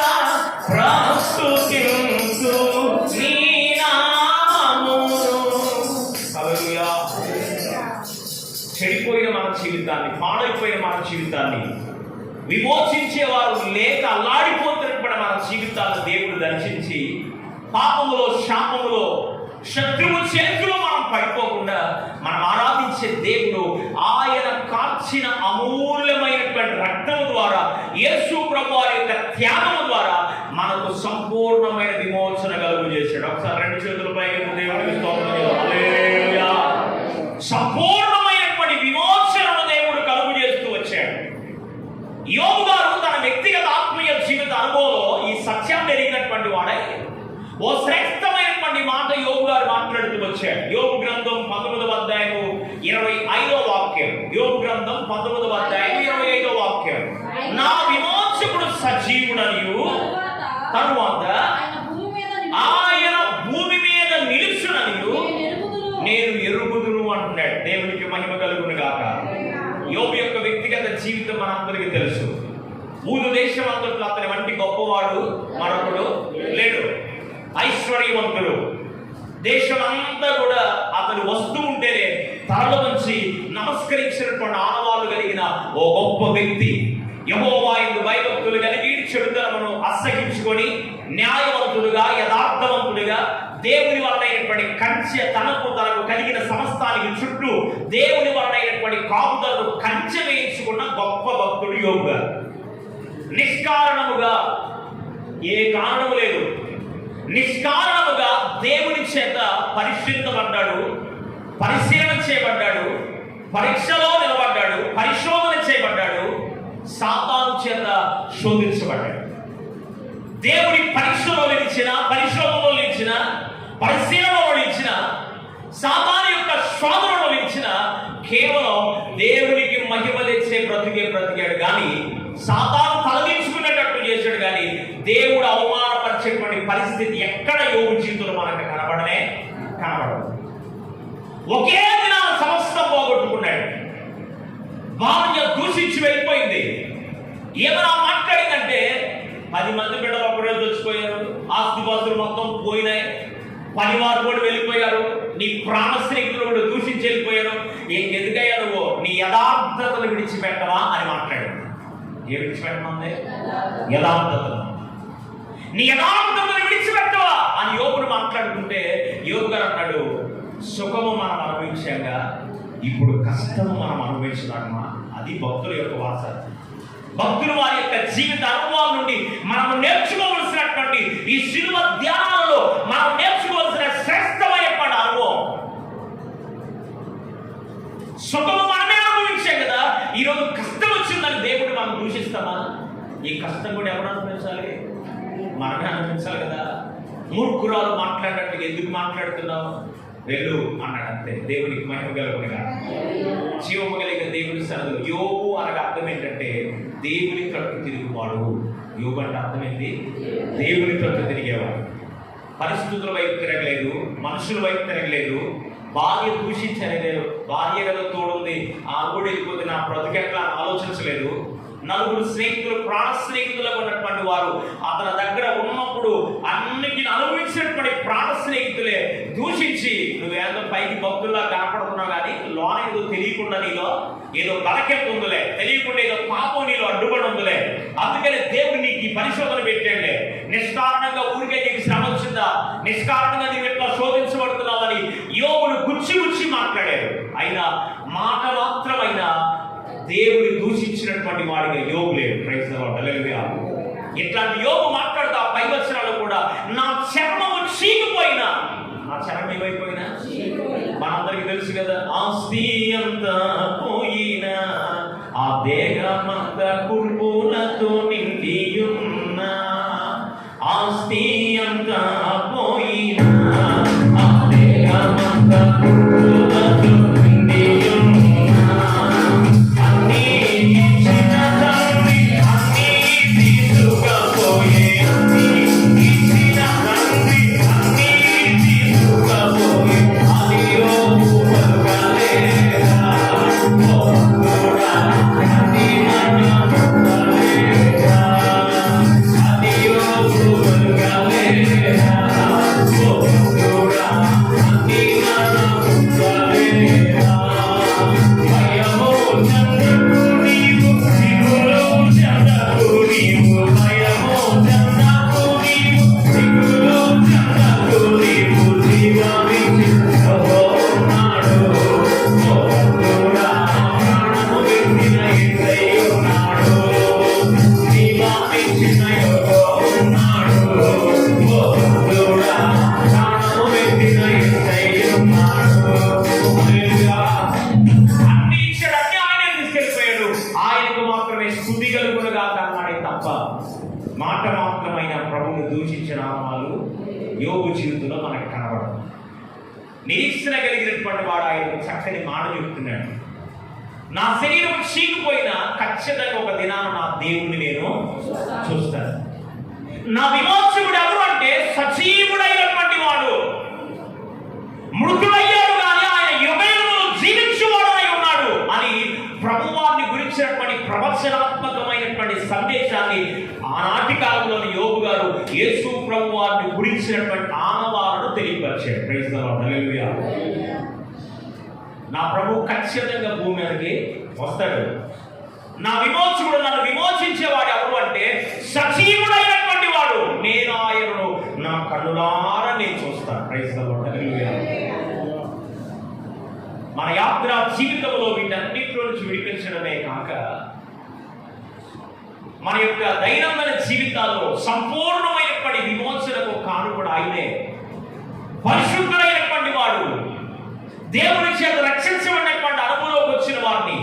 ప్రస్తుతించు నీ నామమును. హల్లెలూయా. చెడిపోయిన మన జీవితాన్ని, పాడైపోయిన మన జీవితాన్ని విమోచించేవారు లేక అల్లాడిపోతున్నప్పుడు మన జీవితాలను దేవుడు దర్శించి, పాపములో, శాపములో, శత్రువు చేతిలో మనం పడిపోకుండా మనం ఆరాధించే దేవుడు ఆయన కార్చిన అమూల్యమైనటువంటి రక్తము ద్వారా, యేసు ప్రభువారి యొక్క త్యాగము ద్వారా మనకు సంపూర్ణమైన విమోచన కలుగు చేశాడు. ఒకసారి రెండు చేతులపై దేవుడికి స్తోత్రం చేద్దాం. హల్లెలూయా. సంపూర్ణమైనటువంటి విమోచనను దేవుడు కలుగు చేస్తూ వచ్చాడు. యోబు గారు తన వ్యక్తిగత ఆత్మీయ జీవితాన్ని ఓ శ్రేష్టమైనటువంటి మాట యోబు గారు మాట్లాడుతూ వచ్చాడు. యోబు గ్రంథం 19వ అధ్యాయము 25వ వాక్యం. యోబు గ్రంథం 19వ అధ్యాయం 25వ వాక్యం. నా విమోచకుడు సజీవుడనియు తరువాత ఆయన భూమి మీద నిలుచుననియు నేను ఎరుగుదును అంటున్నాడు. దేవునికి మహిమ కలుగును గాక. యోబు యొక్క వ్యక్తిగత జీవితం మనందరికీ తెలుసు. ఊరు దేశం అంతట్లో అతని వంటి గొప్పవాడు మరొకడు లేడు. ఐశ్వర్యవంతుడు. దేశం అంతా కూడా అతను వస్తూ ఉంటేనే తరల వంచి నమస్కరించినటువంటి ఆనవాళ్ళు కలిగిన ఓ గొప్ప వ్యక్తి. యెహోవా యందు భయభక్తులు కలిగి చెడుతనమును అసహించుకొని న్యాయవంతుడుగా యథార్థవంతుడిగా దేవుని వలనైనటువంటి కంచె తనకు కలిగిన సమస్తానికి చుట్టూ దేవుని వలనైనటువంటి కాపుదలను కంచె వేయించుకున్న గొప్ప భక్తుడు యోబు గారు. నిష్కారణముగా, ఏ కారణము లేదు, నిష్కారణముగా దేవుని చేత పరిశుద్ధపడ్డాడు, పరిశీలన చేయబడ్డాడు, పరీక్షలో నిలబడ్డాడు, పరిశోధన చేయబడ్డాడు, సాతాను చేత శోధించబడ్డాడు. దేవుని పరీక్షలో నిలిచిన, పరిశోధనలో నిలిచిన, పరిశీలనలో నిలిచిన, సాతాను యొక్క శోధనలో నిలిచిన, కేవలం దేవునికి మహిమ తెచ్చే బ్రతికాడు కానీ సాతాను తలదించుకునేటట్టు చేశాడు కానీ దేవుడు అవమానపరిచేటువంటి పరిస్థితి ఎక్కడ యోబు జీవితంలో మనకు కనబడదు. ఒకే దినాన సమస్తం పోగొట్టుకున్నాడు. భార్య దూషించి వెళ్ళిపోయింది. ఏమైనా మాట్లాడిందంటే 10 మంది బిడ్డలు ఒకరోజు వచ్చిపోయారు, ఆస్తిపాస్తులు మొత్తం పోయినాయి, పనివారు కూడా వెళ్ళిపోయారు, నీ ప్రాణ స్నేహితులు కూడా దూషించి వెళ్ళిపోయారు. ఎందుకయ్యా నువ్వు నీ యథార్థతను విడిచిపెట్టవా అని మాట్లాడాడు. ఏ విడిచిపెట్టమంది? యథార్థతను. నీ యథార్థతను విడిచిపెట్టవా అని యోబును మాట్లాడుతుంటే యోబు గారు అన్నాడు, సుఖము మనం అనుభవించాగా ఇప్పుడు కష్టము మనం అనుభవించడామా? అది భక్తుల యొక్క వాస. భక్తులు వారి యొక్క జీవిత అనుభవాల నుండి మనం నేర్చుకోవలసినటువంటి ఈ శిలువ ధ్యానాలలో మనం నేర్చుకోవాల్సిన శ్రేష్టమైనటువంటి అనుభవం. సుఖము మనమే అనుభవించాం కదా, ఈరోజు కష్టం వచ్చిందని దేవుడు మనం దూషిస్తామా? ఈ కష్టం కూడా ఎవరు అనుభవించాలి? మనమే అనుభవించాలి కదా. మూర్ఖురాలు మాట్లాడినట్టుగా ఎందుకు మాట్లాడుతున్నావు? వెళ్ళు అన్నాడు అంతే. దేవునికి మహిమ కలుగునుగా. జీవము కలిగిన దేవుని సన్నిధిలో యోబు అనగా అర్థం ఏంటంటే దేవుని తట్టు తిరుగువాడు. యోబు అంటే అర్థం ఏంటి? దేవుని తట్టు తిరిగేవాడు. పరిస్థితుల వైపు తిరగలేదు, మనుషుల వైపు తిరగలేదు, భార్య దూషించలేదు, భార్య కదా తోడుంది కూడా వెళ్ళిపోతే నా బ్రతుకెట్లా ఆలోచించలేదు. నలుగురు స్నేహితులు, ప్రాణ స్నేహితులుగా ఉన్నటువంటి వారు అతని దగ్గర ఉన్నప్పుడు అన్నిటిని అనుభవించినటువంటి ప్రాణ స్నేహితులే దూషించి నువ్వేదో పైకి భక్తుల్లా కనపడుతున్నావు కానీ లోన ఏదో తెలియకుండా నీలో ఏదో బలకెంత ఉందిలే, తెలియకుండా ఏదో పాపం నీలో అడ్డుపడి ఉందిలే, అందుకని దేవుడు నీకు ఈ పరిశోధన పెట్టాడులే. నిష్కారణంగా ఊరికే నీకు శ్రమ వచ్చిందా, నిష్కారణంగా నీవు ఎట్లా శోధించబడుతున్నావని యోబును గుచ్చి మాట్లాడారు. అయినా మాట మాత్రమైనా దేవుని దూషించినటువంటి వాడిగా యోబు లేడు. Praise the Lord. హల్లెలూయా. ఇట్లాంటి యోబు మాట్లాడుతూ ఆ 5 వచనాలు కూడా నా చర్మము చీకిపోయినా, నా చర్మం ఏమైపోయినా మనందరికీ తెలుసు కదా, ఆస్తి అంతా పోయినా ఆ దేహమంతా కుర్పులతో నిండి ఉన్నా, ఆస్తి అంతా పోయినా ఆ దేహమంతా కుర్పులతో నిండి ఉన్నా, అన్నీ ఇచ్చిన తండ్రి అన్నీ తీసుకపోయే, అన్నీ ఇచ్చిన తండ్రి అన్నీ తీసుకపోయే, అది యోబు పలుకలేదా, ఓ కూడా అది మన పలుకలేదా. వీక్షించగలిగినటువంటి వాడు ఆయన చక్కని మాట చెప్తున్నాడు. నా శరీరం చీకిపోయినా ఖచ్చితంగా ఒక దినాన నా దేవుణ్ణి నేను చూస్తాను. నా విమోచకుడు ఎవరు అంటే సజీవుడైనటువంటి వాడు. మృతుడయ్యాడు కానీ ఆయన యుగయుగములు జీవించువాడై ఉన్నాడు అని ప్రభువాన్ని గురించినటువంటి ప్రవచనాత్మకమైనటువంటి సందేశాన్ని ఆనాటి కాలంలోని యోబు గారు యేసు ప్రభువాన్ని గురించినటువంటి ఆనవాలను తెలియపరిచాడు. ప్రైజ్ ది లార్డ్, హల్లెలూయా. నా ప్రభు ఖచ్చితంగా భూమి మీదకి వస్తాడు. నా విమోచకుడు, నన్ను విమోచించేవాడు ఎవరు అంటే సజీవుడైనటువంటి వాడు. నేను ఆయనను నా కన్నులారా నేను చూస్తాను. Praise the Lord, hallelujah. మన యాత్ర జీవితంలో వీటన్నిటిలో నుంచి విడిపించడమే కాక మన యొక్క దైనందిన జీవితాల్లో సంపూర్ణమైనటువంటి విమోచనకు కానుకడు ఆయనే. పరిశుద్ధుడైనటువంటి వాడు, దేవుని చేత రక్షించబడినటువంటి అనుభవంలోకి వచ్చిన వారిని,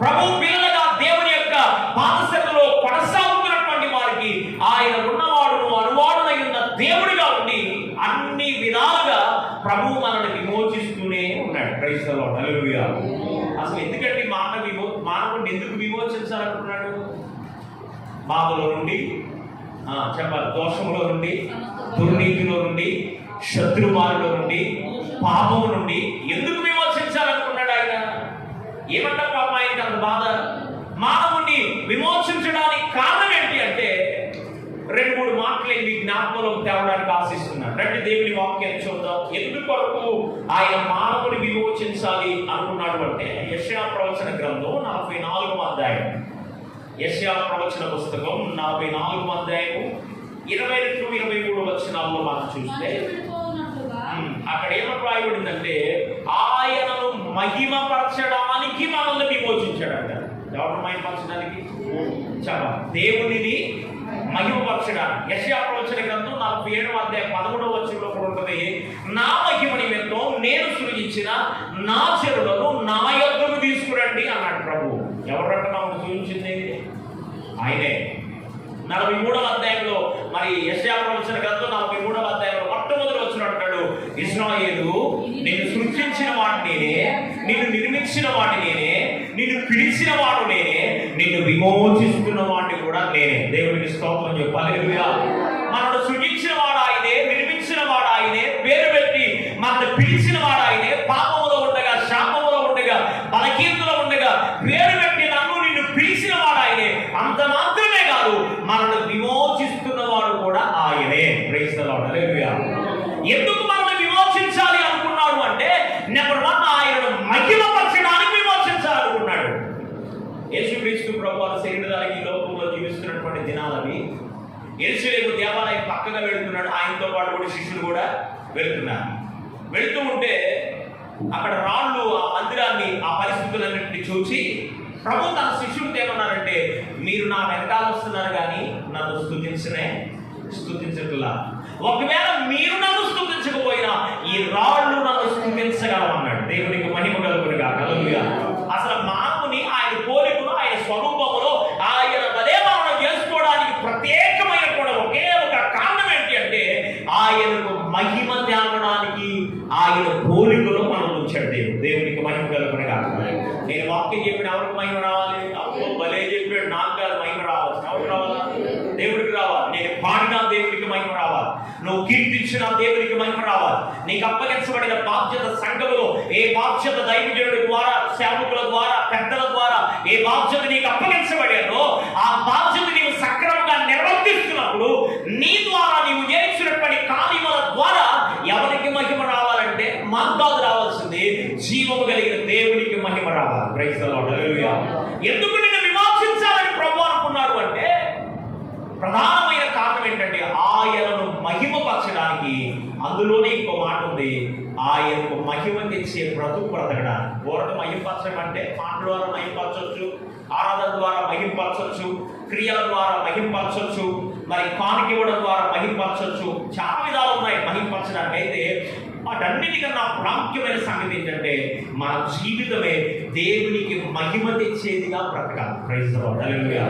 ప్రభు పిల్లలుగా దేవుని యొక్క పాదశక్తిలో కొనసాగుతున్నటువంటి వారికి ఆయన ఉన్నవాడు అనువాడునై ఉన్న దేవుడిగా ఉండి అన్ని విధాలుగా ప్రభు మనల్ని విమోచిస్తూనే ఉన్నాడు. ప్రైజ్ ది లార్డ్, హల్లెలూయా. అసలు ఎందుకంటే మానవుడిని ఎందుకు విమోచించాలనుకున్నాడు? బాధలో నుండి, చెప్పాలి, దోషంలో నుండి, దుర్నీతిలో నుండి, శత్రువారిలో నుండి, పాపము నుండి ఎందుకు విమోచించాలనుకున్నాడు ఆయన? ఏమంటా పాపం ఆయనకి అంత బాధ? మానవుణ్ణి విమోచించడానికి కారణం ఏంటి అంటే 2-3 మాటలు మీ జ్ఞాపకంలో తేవడానికి ఆశిస్తున్నాను. రండి దేవుని వాక్యాన్ని చూద్దాం. ఎందుకొరకు ఆయన మానవుని విమోచించాలి అనుకున్నాడు అంటే యెషయా ప్రవచన గ్రంథం 44వ అధ్యాయం. యెషయా ప్రవచన పుస్తకం 44వ అధ్యాయం 22-23 వచనాల్లో మనం చూస్తే అక్కడ ఏమని రాయబడిందంటే ఆయనను మహిమపరచడానికి మనల్ని విమోచించాడంట. ఎవరు మహిమపరచడానికి? దేవునిని మహిమపరచడానికి. యెషయా ప్రవచన గ్రంథం 47వ అధ్యాయం 13వ వచనంలో కూడా ఉంటుంది, నా మహిమ నిమిత్తం నేను సృజించిన నా చెరువులను నా యొద్దకు తీసుకురండి అన్నాడు ప్రభు. ఎవరంటే మనం సృజించింది? ఆయనే. 43వ అధ్యాయంలో మరి యెషయా ప్రవచన గ్రంథం 43వ అధ్యాయంలో మొట్టమొదటి వచ్చిన అంటాడు, ఇశ్రాయేలు నిన్ను సృష్టించిన వాడు నేనే, నిన్ను నిర్మించిన వాడు నేనే, నిన్ను పిలిచిన వాడు నేనే, నిన్ను విమోచిస్తున్న వాడిని కూడా నేనే. దేవునికి స్తోత్రం చెప్పాలి, హల్లెలూయా. మనను సృష్టించిన వాడు ఆయనే, నిర్మించిన వాడు ఆయనే, పేరు పెట్టి మనల్ని పిలిచిన వాడు ఆయనే, పాపములో ఉండగా, శాపములో ఉండగా, బలహీనతలో ఉండగా పేరు పెట్టి నన్ను నిన్ను పిలిచిన వాడు ఆయనే. అంత మాత్రమే కాదు, మనల్ని విమోచిస్తున్న వాడు కూడా ఆయనే. ప్రైజ్ ది లార్డ్, హల్లెలూయా. ఎందుకు మనల్ని విమోచించాలి అనుకున్నాడు అంటే నెంబర్ 1 ఆయనను మహిమపరచడానికి విమోచించాలనుకున్నాడు. యేసుక్రీస్తు ప్రభువు శరీరధారి ఈ లోకంలో జీవిస్తున్నటువంటి దినాలవి. యెరూషలేము దేవాలయం పక్కగా వెళుతున్నాడు, ఆయనతో పాటు కూడా శిష్యులు కూడా వెళుతున్నారు. వెళుతూ ఉంటే అక్కడ రాళ్ళు ఆ మందిరాన్ని, ఆ పరిస్థితులన్నింటినీ చూసి ప్రభు తన శిష్యుడితో ఏమన్నారంటే, మీరు నా వెనకాల వస్తున్నారు కానీ నన్ను స్తుతించట్లా. ఒకవేళ మీరు నన్ను స్తుతించకపోయినా ఈ రాళ్ళు నన్ను స్తుతించగలమన్నాడు. దేవునికి మహిమ కలుగునుగా, హల్లెలూయా. అసలు మానవుని ఆయన పోలికలో, ఆయన స్వరూపములో ఆయన బలేమనం చేసుకోవడానికి ప్రత్యేకమైన కూడా ఒకే ఒక కారణం ఏంటి అంటే ఆయనకు మహిమ తేవడానికి ఆయన పోలికలో మనం ఉంచాడు దేవుడు. దేవునికి మహిమ కలుగునుగా. నేను వాక్యం చెప్పిన ఎవరికి మహిమ రావాలి? అప్పుడు భలే చెప్పాడు, నాకు కాదు మహిమ రావాలి. ఎవరికి రావాలా? దేవుడికి రావాలి. నేను పాడినా దేవుడికి మహిమ రావాలి, నువ్వు కీర్తించిన దేవుడికి మహిమ రావాలి. నీకు అప్పగించబడిన బాధ్యత సంఘములో ఏ బాధ్యత దైవజనుడి ద్వారా, సేవకుల ద్వారా, పెద్దల ద్వారా ఏ బాధ్యత నీకు అప్పగించబడారో ఆ బాధ్యత నీవు సక్రమంగా నిర్వర్తిస్తున్నప్పుడు నీ ద్వారా నీవు చేసినటువంటి కార్యముల ద్వారా ఎవరికి మహిమ రావాలంటే మాకు రావాల్సింది జీవము కలిగిన దేవునికి మహిమ రావాలి. ప్రైజ్ ది లార్డ్, హల్లెలూయా. ఎందుకు నిన్ను విమోచించాలని ప్రభు అనుకున్నాడు అంటే ప్రధానమైన కారణం ఏంటంటే ఆయనను మహిమపరచడానికి. అందులోనే ఇంకో మాట ఉంది, ఆయనకు మహిమ తెచ్చే బ్రతుకు బ్రతకడానికి. ఓరట మహిమపరచడం అంటే మాటల ద్వారా మహిమపరచవచ్చు, ఆరాధన ద్వారా మహిమపరచవచ్చు, క్రియల ద్వారా మహిమపరచవచ్చు, మరి కానుక ఇవ్వడం ద్వారా మహిమపరచవచ్చు. చాలా విధాలు ఉన్నాయి మహిమపరచడానికి. అయితే వాటన్నిటికన్నా ప్రాముఖ్యమైన సంగతి ఏంటంటే మన జీవితమే దేవునికి మహిమ తెచ్చేదిగా బ్రతకాలి. Praise the Lord, hallelujah.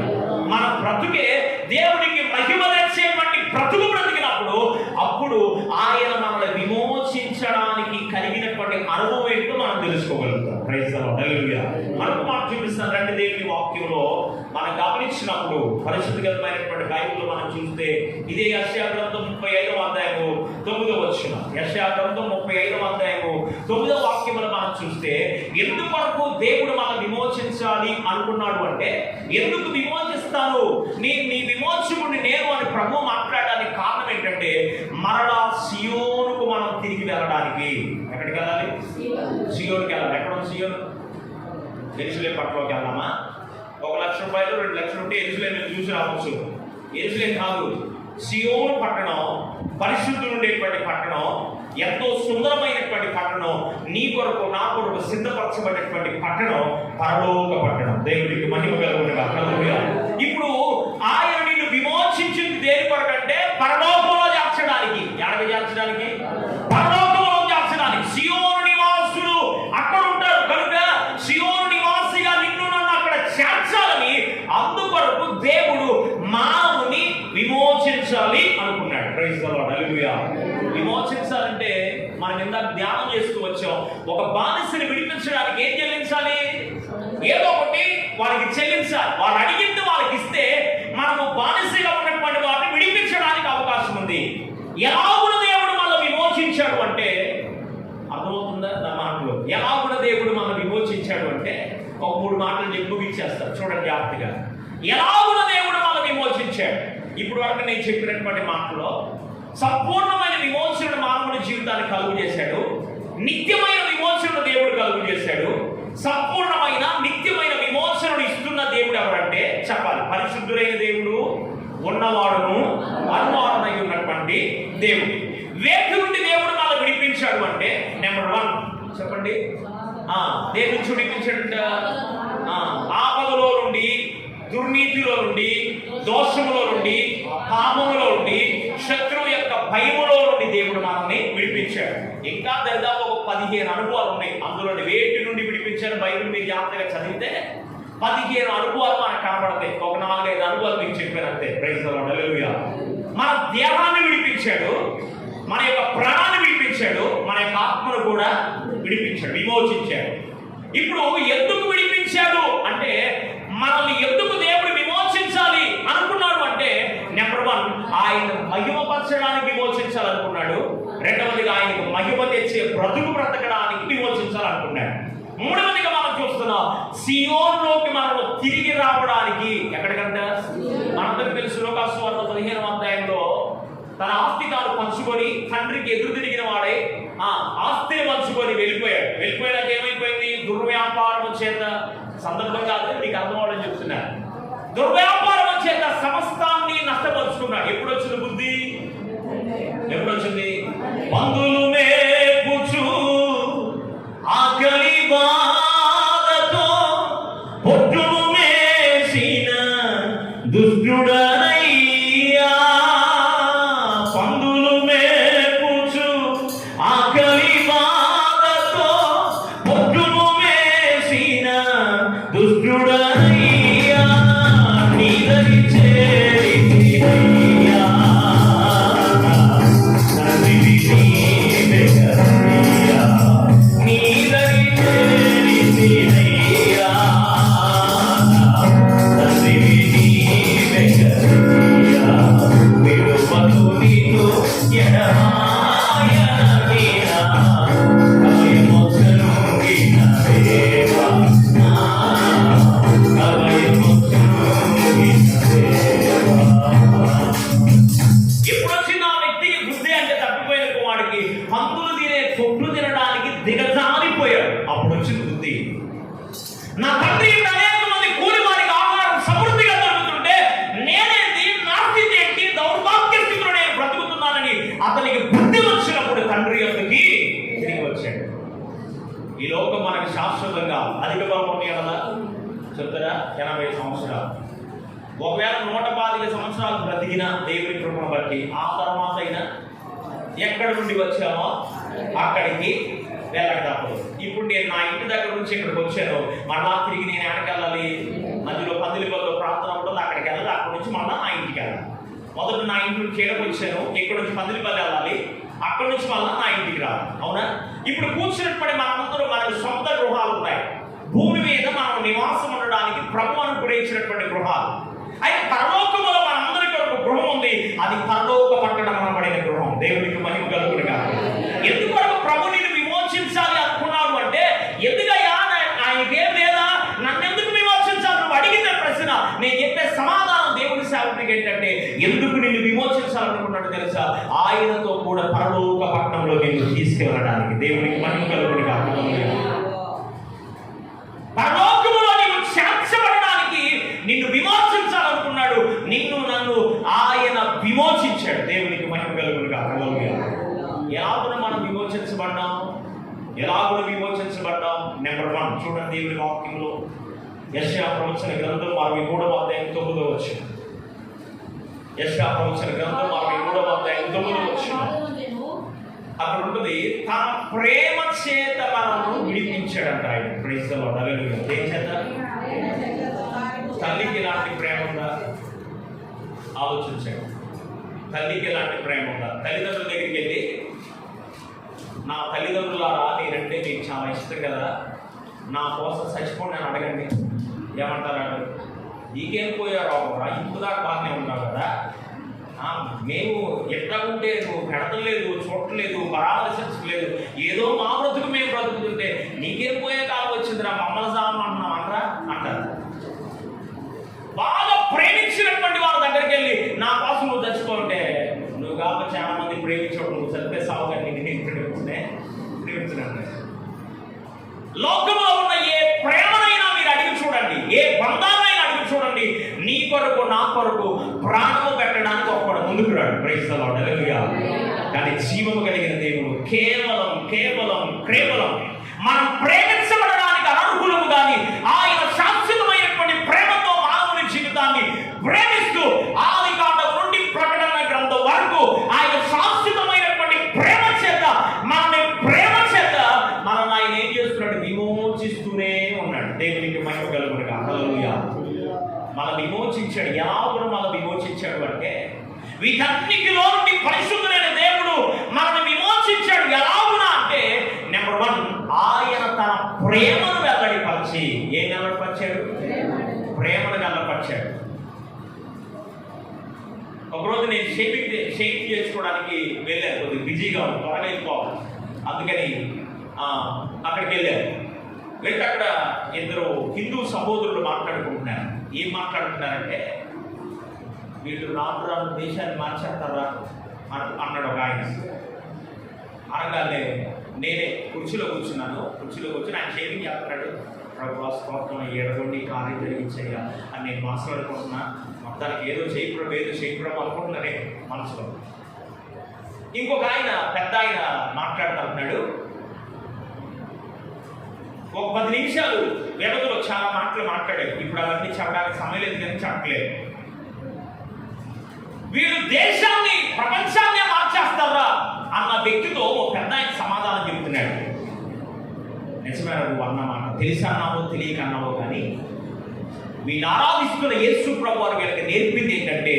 మన బ్రతుకే దేవునికి మహిమ తెచ్చేటువంటి బ్రతుకు బ్రతికినప్పుడు అప్పుడు ఆయన మనల్ని విమోచించడానికి కలిగినటువంటి చేసుకోగలుగుతాం. Praise the Lord. హల్లెలూయా. మనకు మాట చూపిస్తాను రండి. దేవుని వాక్యంలో మనం గమనించినప్పుడు పరిశుద్ధ గ్రంథమైనటువంటి బైబిల్లో మనం చూస్తే ఇదే యెషయా గ్రంథం 35వ అధ్యాయము 9వ వచనం. యెషయా గ్రంథం 35వ అధ్యాయము 9వ వాక్యంలో మనం చూస్తే ఎందుకొరకు దేవుడు మనం విమోచించాలి అనుకున్నాడు అంటే, ఎందుకు విమోచిస్తాను నీ విమోచకుడిని నేను అని ప్రభువు మాట్లాడడానికి కారణం ఏంటంటే, మరలా సియోనుకు మనం తిరిగి వెళ్ళడానికి. ఎక్కడికి వెళ్ళాలి? సియోనుకి వెళ్ళాలి. ఎక్కడ సియోను? యెరూషలేము పట్టణంలోకి వెళ్దామా? 1 లక్ష రూపాయలు 2 లక్షలు ఉంటే యెరూషలేము చూసి రావచ్చు. యెరూషలేము కాదు, సియోను పట్టణం, పరిశుద్ధులు ఉండేటువంటి పట్టణం, ఎంతో సుందరమైనటువంటి పట్టణం, నీ కొరకు నా కొరకు సిద్ధపరచబడినటువంటి పట్టణం, పరలోక పట్టణం. దేవుడికి మహిమ కలుగునుగాక. హల్లెలూయా. ఇప్పుడు ఆయన నిన్ను విమోచించింది దేని కొరకు అంటే, పరలోకంలో చేర్చడానికి. ఎక్కడికి చేర్చడానికి? పరలోకంలో చేర్చడానికి. సియోను నివాసులు అక్కడ ఉంటారు కనుక సియోను నివాసిగా నిన్ను నన్ను అక్కడ చేర్చాలని అందుకొరకు దేవుడు మానవుని విమోచించాలి అనుకున్నాడు. Praise the Lord. హల్లెలూయా. విమోచించాలంటే మనం ఇందాక ధ్యానం చేస్తూ వచ్చాం, ఒక బానిసని విడిపించడానికి ఏం చెల్లించాలి? ఏదో ఒకటి వారికి చెల్లించాలి. వాళ్ళు అడిగింది వాళ్ళకి ఇస్తే మనము బానిసగా ఉన్నటువంటి వారిని విడిపించడానికి అవకాశం ఉంది. ఎలాగున దేవుడు మనం విమోచించాడు అంటే, అర్థమవుతుందా నా మాటలు? ఎలాగున దేవుడు మనం విమోచించాడు అంటే ఒక 3 మాటలు చెప్పి ముగించేస్తారు. చూడండి జాగ్రత్తగా. ఎలాగున దేవుడు మనం విమోచించాడు. ఇప్పుడు వరకు నేను చెప్పినటువంటి మాటలో సంపూర్ణమైన విమోచన మానవుని జీవితాన్ని కలుగు చేశాడు. నిత్యమైన విమోచన దేవుడు కలుగు చేశాడు. సంపూర్ణమైన నిత్యమైన విమోచనను ఇస్తున్న దేవుడు ఎవరంటే చెప్పాలి, పరిశుద్ధుడైన దేవుడు, ఉన్నవాడును అనువాడనై ఉన్నటువంటి దేవుడు. వేటి నుండి దేవుడు మనల్ని విడిపించాడు అంటే, నెంబర్ 1 చెప్పండి. దేని నుంచి విడిపించాడంట? ఆపదలో నుండి, దుర్నీతిలో నుండి, దోషములో నుండి, పాపములో నుండి, శత్రువు యొక్క భయములో నుండి దేవుడు మనల్ని విడిపించాడు. ఇంకా దరిదాపు ఒక 15 అనుభవాలు ఉన్నాయి. అందులో వేటి నుండి విడిపించారు బైబిల్ మీరు జాగ్రత్తగా చదివితే 15 అనుభవాలు మనకు కనబడతాయి. ఒక 4-5 అనుభవాలు మీకు చెప్పానంతే. Praise the Lord. హల్లెలూయా. మన దేహాన్ని విడిపించాడు, మన యొక్క ప్రాణాన్ని విడిపించాడు, మన యొక్క ఆత్మను కూడా విడిపించాడు, విమోచించాడు. ఇప్పుడు ఎందుకు విడిపించాడు అంటే, మనల్ని ఎందుకు దేవుడు విమోచించాలి అనుకున్నాడు అంటే, నెంబర్ 1 ఆయన మహిమపరచడానికి విమోచించాలనుకున్నాడు. రెండవదిగా ఆయనకు మహిమ తెచ్చే బ్రతకడానికి విమోచించాలనుకున్నాడు. మూడవదిగా మనం చూస్తున్నాం, సియోనులోకి మనం తిరిగి రావడానికి. ఎక్కడికంట? మనందరికీ తెలుసు, లోకాసు వార్త 15వ అధ్యాయంలో తన ఆస్తి తాను పంచుకొని తండ్రికి ఎదురు తిరిగిన వాడే ఆస్తిని పంచుకొని వెళ్ళిపోయాడు. వెళ్ళిపోయాక ఏమైపోయింది? దుర్వ్యాపారం చేత, సందర్భం కాదు మీకు అర్థం అవడం చెప్తున్నారు, దుర్వ్యాపారం చేత సమస్తాన్ని నష్టపరుచుకున్నాడు. ఎప్పుడు వచ్చింది బుద్ధి? ఎప్పుడు వచ్చింది? బంధువులు మేపుచు ఆకలి బాధతో పొట్టును మేసిన దుష్టుడనయ్యా. పందులు మేపుచు ఆకలి బాధతో పొట్టును మేసిన దుష్టుడనయ్యా. నీదరి చేరితినయ్యా, నదివి నీవే కదయ్యా. నీదరి చేరితినయ్యా, నదివి నీవే కదయ్యా. విడువను నిన్ను ఎడమాయనీనా, కవిమొచ్చను గినవేవా. ఎప్పుడు వచ్చిన ఆ వ్యక్తికి బుద్ధి అంటే తప్పిపోయిన వాడికి పందులు తినే తొట్టు తినడానికి దిగజారిపోయాడు. అప్పుడు వచ్చిన బుద్ధి, నా తండ్రి అనేక మంది కూలి వారికి ఆహారం సమృద్ధిగా దొరుకుతుంటే నేనేంటి, నా స్థితి ఏంటి, దౌర్భాగ్య స్థితిలో నేను బ్రతుకుతున్నానని అతనికి బుద్ధి వచ్చినప్పుడు తండ్రి యొక్కకి తిరిగి వచ్చాడు. ఈ లోకం మనకి శాశ్వతంగా అధిక బలం ఉంది కదా చెప్తారా? 80 సంవత్సరాలు. ఒకవేళ 125 సంవత్సరాలు బ్రతికినా దేవుని కృపను బట్టి ఆ తర్వాత అయినా ఎక్కడి నుండి వచ్చామో అక్కడికి వెళ్ళక తప్పదు. ఇప్పుడు నేను నా ఇంటి దగ్గర నుంచి ఇక్కడికి వచ్చాను, మళ్ళా తిరిగి నేను ఎక్కడికి వెళ్ళాలి? మధ్యలో పందిలిపల్లిలో ప్రార్థన ఉంటుంది, అక్కడికి వెళ్ళాలి. అక్కడి నుంచి మళ్ళీ నా ఇంటికి వెళ్ళాలి. మొదట నా ఇంటి నుంచి ఏడకు వచ్చాను, ఇక్కడ నుంచి పందిలిపల్లి వెళ్ళాలి, అక్కడి నుంచి మళ్ళీ నా ఇంటికి రాదు. అవునా? ఇప్పుడు కూర్చున్నప్పటి మనందరూ మనకు సొంత గృహాలు ఉన్నాయి. భూమి మీద మనం నివాసం ఉండడానికి ప్రభు అనుగ్రహించినటువంటి గృహాలు. అయితే పరలోకములో మనందరికీ ఒక గృహం ఉంది. అది పరలోక పట్టణం అనబడిన గృహం. దేవునికి మహిమ కలుగునుగా. ఎందుకొరకు ప్రభు నిన్ను విమోచించాలి అనుకున్నాడు అంటే, ఎందుకయ్యా ఆయనకేం లేదా, నన్నెందుకు విమోచించాలి? నువ్వు అడిగిన ప్రశ్న, నేను చెప్పే సమాధానం దేవుని సేవకుడికి ఏంటంటే, ఎందుకు నిన్ను విమోచించాలనుకున్నాడు తెలుసా? ఆయనతో కూడా పరలోక పట్టణంలో నిన్ను తీసుకెళ్ళడానికి. దేవునికి మహిమ కలుగునుగా. పరలోకములో నీవు చేర్చబడడానికి నిన్ను విమోచించాలనుకున్నాడు. నిన్ను నన్ను ఆయన విమోచించాడు. దేవునికి మహిమ కలుగునుగా. ఎలాగున మనం విమోచించబడ్డాం? ఎలాగున విమోచించబడ్డాం? నెంబర్ 1 చూడండి దేవుని వాక్యంలో యెషయా ప్రవచన గ్రంథం 63వ అధ్యాయం 9వ వచనం. యెషయా ప్రవచన గ్రంథం 63వ అధ్యాయం 9వ వచనం. అక్కడ ఉంటుంది, తన ప్రేమ చేత మనల్ని విడిపించాడంట ఆయన. Praise the Lord. హల్లెలూయా. ఏం చేత? తల్లికి ఎలాంటి ప్రేమ ఉందా ఆలోచించండి. తల్లికి ఎలాంటి ప్రేమ ఉందా? తల్లిదండ్రుల దగ్గరికి వెళ్ళి, నా తల్లిదండ్రులారా నేనంటే మీకు చాలా ఇష్టం కదా, నా కోసం చచ్చిపోండి అని అడగండి. ఏమంటారు? నీకేం పోయారు రా, ఇప్పుడు దాకా బాగానే ఉన్నావు కదా, మేము ఎట్లా ఉంటే నువ్వు పెడతలేదు, చూడలేదు, పరామర్శించలేదు, ఏదో మా బ్రతుకు మేము బ్రతుకుతుంటే నీకేం పోయే కాలం వచ్చిందిరా, మమ్మల్ని సామంటున్నాం అనరా అంటారు. బాగా ప్రేమించినటువంటి వాళ్ళ దగ్గరికి వెళ్ళి, నా కోసం నువ్వు చచ్చిపోతే, నువ్వు కాబట్టి చాలా మంది ప్రేమించడం, నువ్వు చదివే సాగు కానీ నేను ప్రేమించినట్టు. లోకంలో ఉన్న ఏ ప్రేమనైనా మీరు అడిగి చూడండి, ఏ బంధాన్నైనా అడిగి చూడండి, నీ కొరకు నా కొరకు ప్రాణము పెట్టడానికి ఒక్కడు ముందుకు రాడు. Praise the Lord. హల్లెలూయా. కానీ జీవము కలిగిన దేవుడు కేవలం కేవలం కేవలం మనం ప్రేమించబడడానికి అనర్హులము కానీ ఆయన శాశ్వతమైనటువంటి ప్రేమతో మానవుని జీవితాన్ని ప్రేమిస్తూ ఆదికాండం నుండి ప్రకటన గ్రంథం వరకు ఆయన శాశ్వతమైనటువంటి ప్రేమ చేత మనల్ని ఆయన ఏం చేస్తున్నాడు? విమోచిస్తూనే ఉన్నాడు. దేవునికి మహిమ కలుగునుగా. హల్లెలూయా. మన విమోచించాడు. ఎలాగో మన విమోచించాడు అంటే, వీటన్నిటిలో నుండి పరిశుద్ధులైన దేవుడు మనల్ని విమోచించాడు. ఎలాగునా అంటే, నెంబర్ 1 ఆయన తన ప్రేమను వెల్లడిపరిచి. ఏం వెల్లడిపరిచాడు? ప్రేమను వెల్లడిపరిచాడు. ఒకరోజు నేను షేపింగ్ చేసుకోవడానికి వెళ్ళాను. కొద్దిగా బిజీగా ఉంది, త్వరగా వెళ్ళిపోవాలి. అందుకని అక్కడికి వెళ్ళాను. వెళ్తే అక్కడ ఇద్దరు హిందూ సహోదరులు మాట్లాడుకుంటున్నారు. ఏం మాట్లాడుతున్నారంటే, వీళ్ళు రాను దేశాన్ని మార్చేస్తారా అన్నాడు ఒక ఆయన. అనగానే నేనే కుర్చీలో కూర్చున్నాను. కుర్చీలో కూర్చొని ఆయన షేవింగ్ చేస్తున్నాడు. ప్రభు స్తోత్రం, ఏడగొండి కార్యం జరిగించేయ అని నేను మాట్లాడుకుంటున్నా. మొత్తానికి ఏదో చేయడం అనుకుంటున్నానే మనసులో. ఇంకొక ఆయన పెద్ద ఆయన మాట్లాడుతున్నాడు. ఒక 10 నిమిషాలు వ్యవధిలో చాలా మాటలు మాట్లాడారు. ఇప్పుడు అవన్నీ చెప్పడానికి సమయం లేదు కానీ చెప్పలేదు. వీళ్ళు దేశాన్ని, ప్రపంచాన్నే మార్చేస్తారా అన్న వ్యక్తితో ఒక పెద్ద ఆయన సమాధానం చెబుతున్నాడు. నిజమే నువ్వు అన్నమాట, తెలిసన్నావో తెలియకన్నావో కానీ వీళ్ళు ఆరాధిస్తున్న యేసు ప్రభు వారు వీళ్ళకి నేర్పింది ఏంటంటే,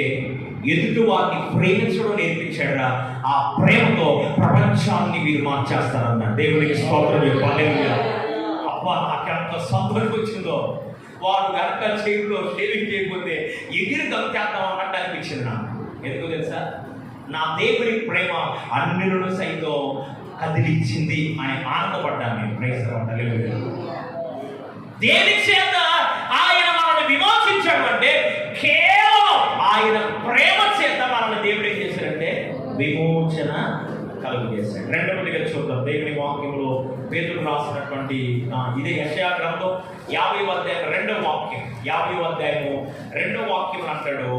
ఎదుటి వారిని ప్రేమించడం నేర్పించాడా. ఆ ప్రేమతో ప్రపంచాన్ని వీరు మార్చేస్తారన్న. దేవునికి స్తోత్రం చెప్పాలి. అబ్బా, నాకెంత సంతోషం వచ్చిందో. వారు కనుక చేతిలో షేవింగ్ చేయకపోతే ఎగిరి దొరికేద్దాం అన్నట్టు అనిపించింది నాకు. ఎందుకు తెలుసా? నా దేవుని ప్రేమ అన్నిలను సైతం కదిలించింది అని ఆనందపడ్డాను నేను. Praise the Lord. హల్లెలూయా. దేని చేత ఆయన మనల్ని విమోచించాడు అంటే, కేవలం ఆయన ప్రేమ చేత మనల్ని దేవుడు ఏం చేశాడంటే విమోచన కలుగు చేశాడు. రెండవదిగా చూద్దాం దేవుని వాక్యంలో పేతురు రాసినటువంటి ఇదే యెషయా గ్రంథం 50వ అధ్యాయం 2వ వాక్యం. 50వ అధ్యాయము 2వ వాక్యం అంటాడు,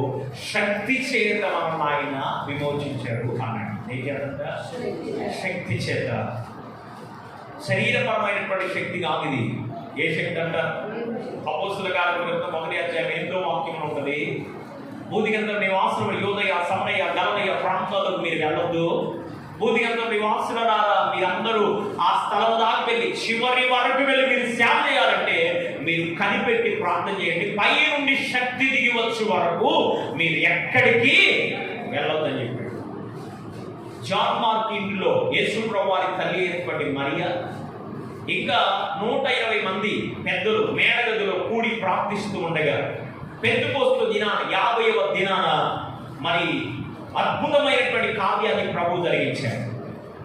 శక్తి చేత మనల్ని ఆయన విమోచించాడు అన్నాడు. ఏం చేత? శక్తి చేత. శరీరపరమైనటువంటి శక్తి కాదు ఇది. ఏ శక్తి అంట? అపోస్తుల కార్యముల గ్రంథం 1వ అధ్యాయం 8వ వాక్యం ఉంటుంది, భూదిగంధం నివాసులు యోదయ సమరయ గలనయ ప్రాంతాలకు మీరు వెళ్ళొద్దు. భూదిగంధం నివాసులారా మీరందరూ ఆ స్థలం దాకా వెళ్ళి చివరి వరకు వెళ్ళి మీరు సేవ చేయాలంటే మీరు కనిపెట్టి ప్రార్థన చేయండి. పై నుండి శక్తి దిగి వచ్చే వరకు మీరు ఎక్కడికి వెళ్ళొద్దని చెప్పాడు. జాన్ మార్క్ ఇంట్లో యేసు ప్రభు వారి తల్లి అయినటువంటి మరియా ఇంకా 120 మంది పెద్దలు మేడగదిలో కూడి ప్రార్థిస్తూ ఉండగా పెంతెకోస్తు దినాన 50వ దినాన మరి అద్భుతమైనటువంటి కార్యాన్ని ప్రభు జరిగించారు.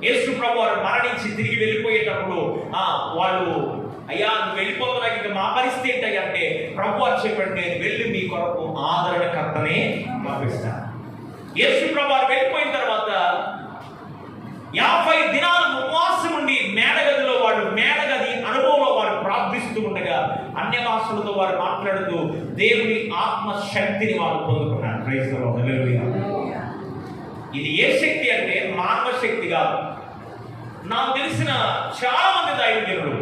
యేసు ప్రభు వారు మరణించి తిరిగి వెళ్ళిపోయేటప్పుడు వాళ్ళు అయ్యా నువ్వు వెళ్ళిపోతున్నా ఇంకా మా పరిస్థితి ఏంటి అంటే ప్రభు వారు చెప్పండి నేను వెళ్ళి మీ కొరకు ఆదరణకర్తనే పంపిస్తాను. యేసు ప్రభు వారు వెళ్ళిపోయిన తర్వాత 50 దినాలు ఉపవాసం ఉండి మేడగదిలో వాళ్ళు మేడగది అనుభవంలో వారు ప్రార్థిస్తూ ఉండగా అన్య భాషలతో వారు మాట్లాడుతూ దేవుని ఆత్మశక్తిని వారు పొందుకున్నారు. Praise the Lord. హల్లెలూయా. ఇది ఏ శక్తి అంటే మానవ శక్తి కాదు. నాకు తెలిసిన చాలా మంది దైవజనులు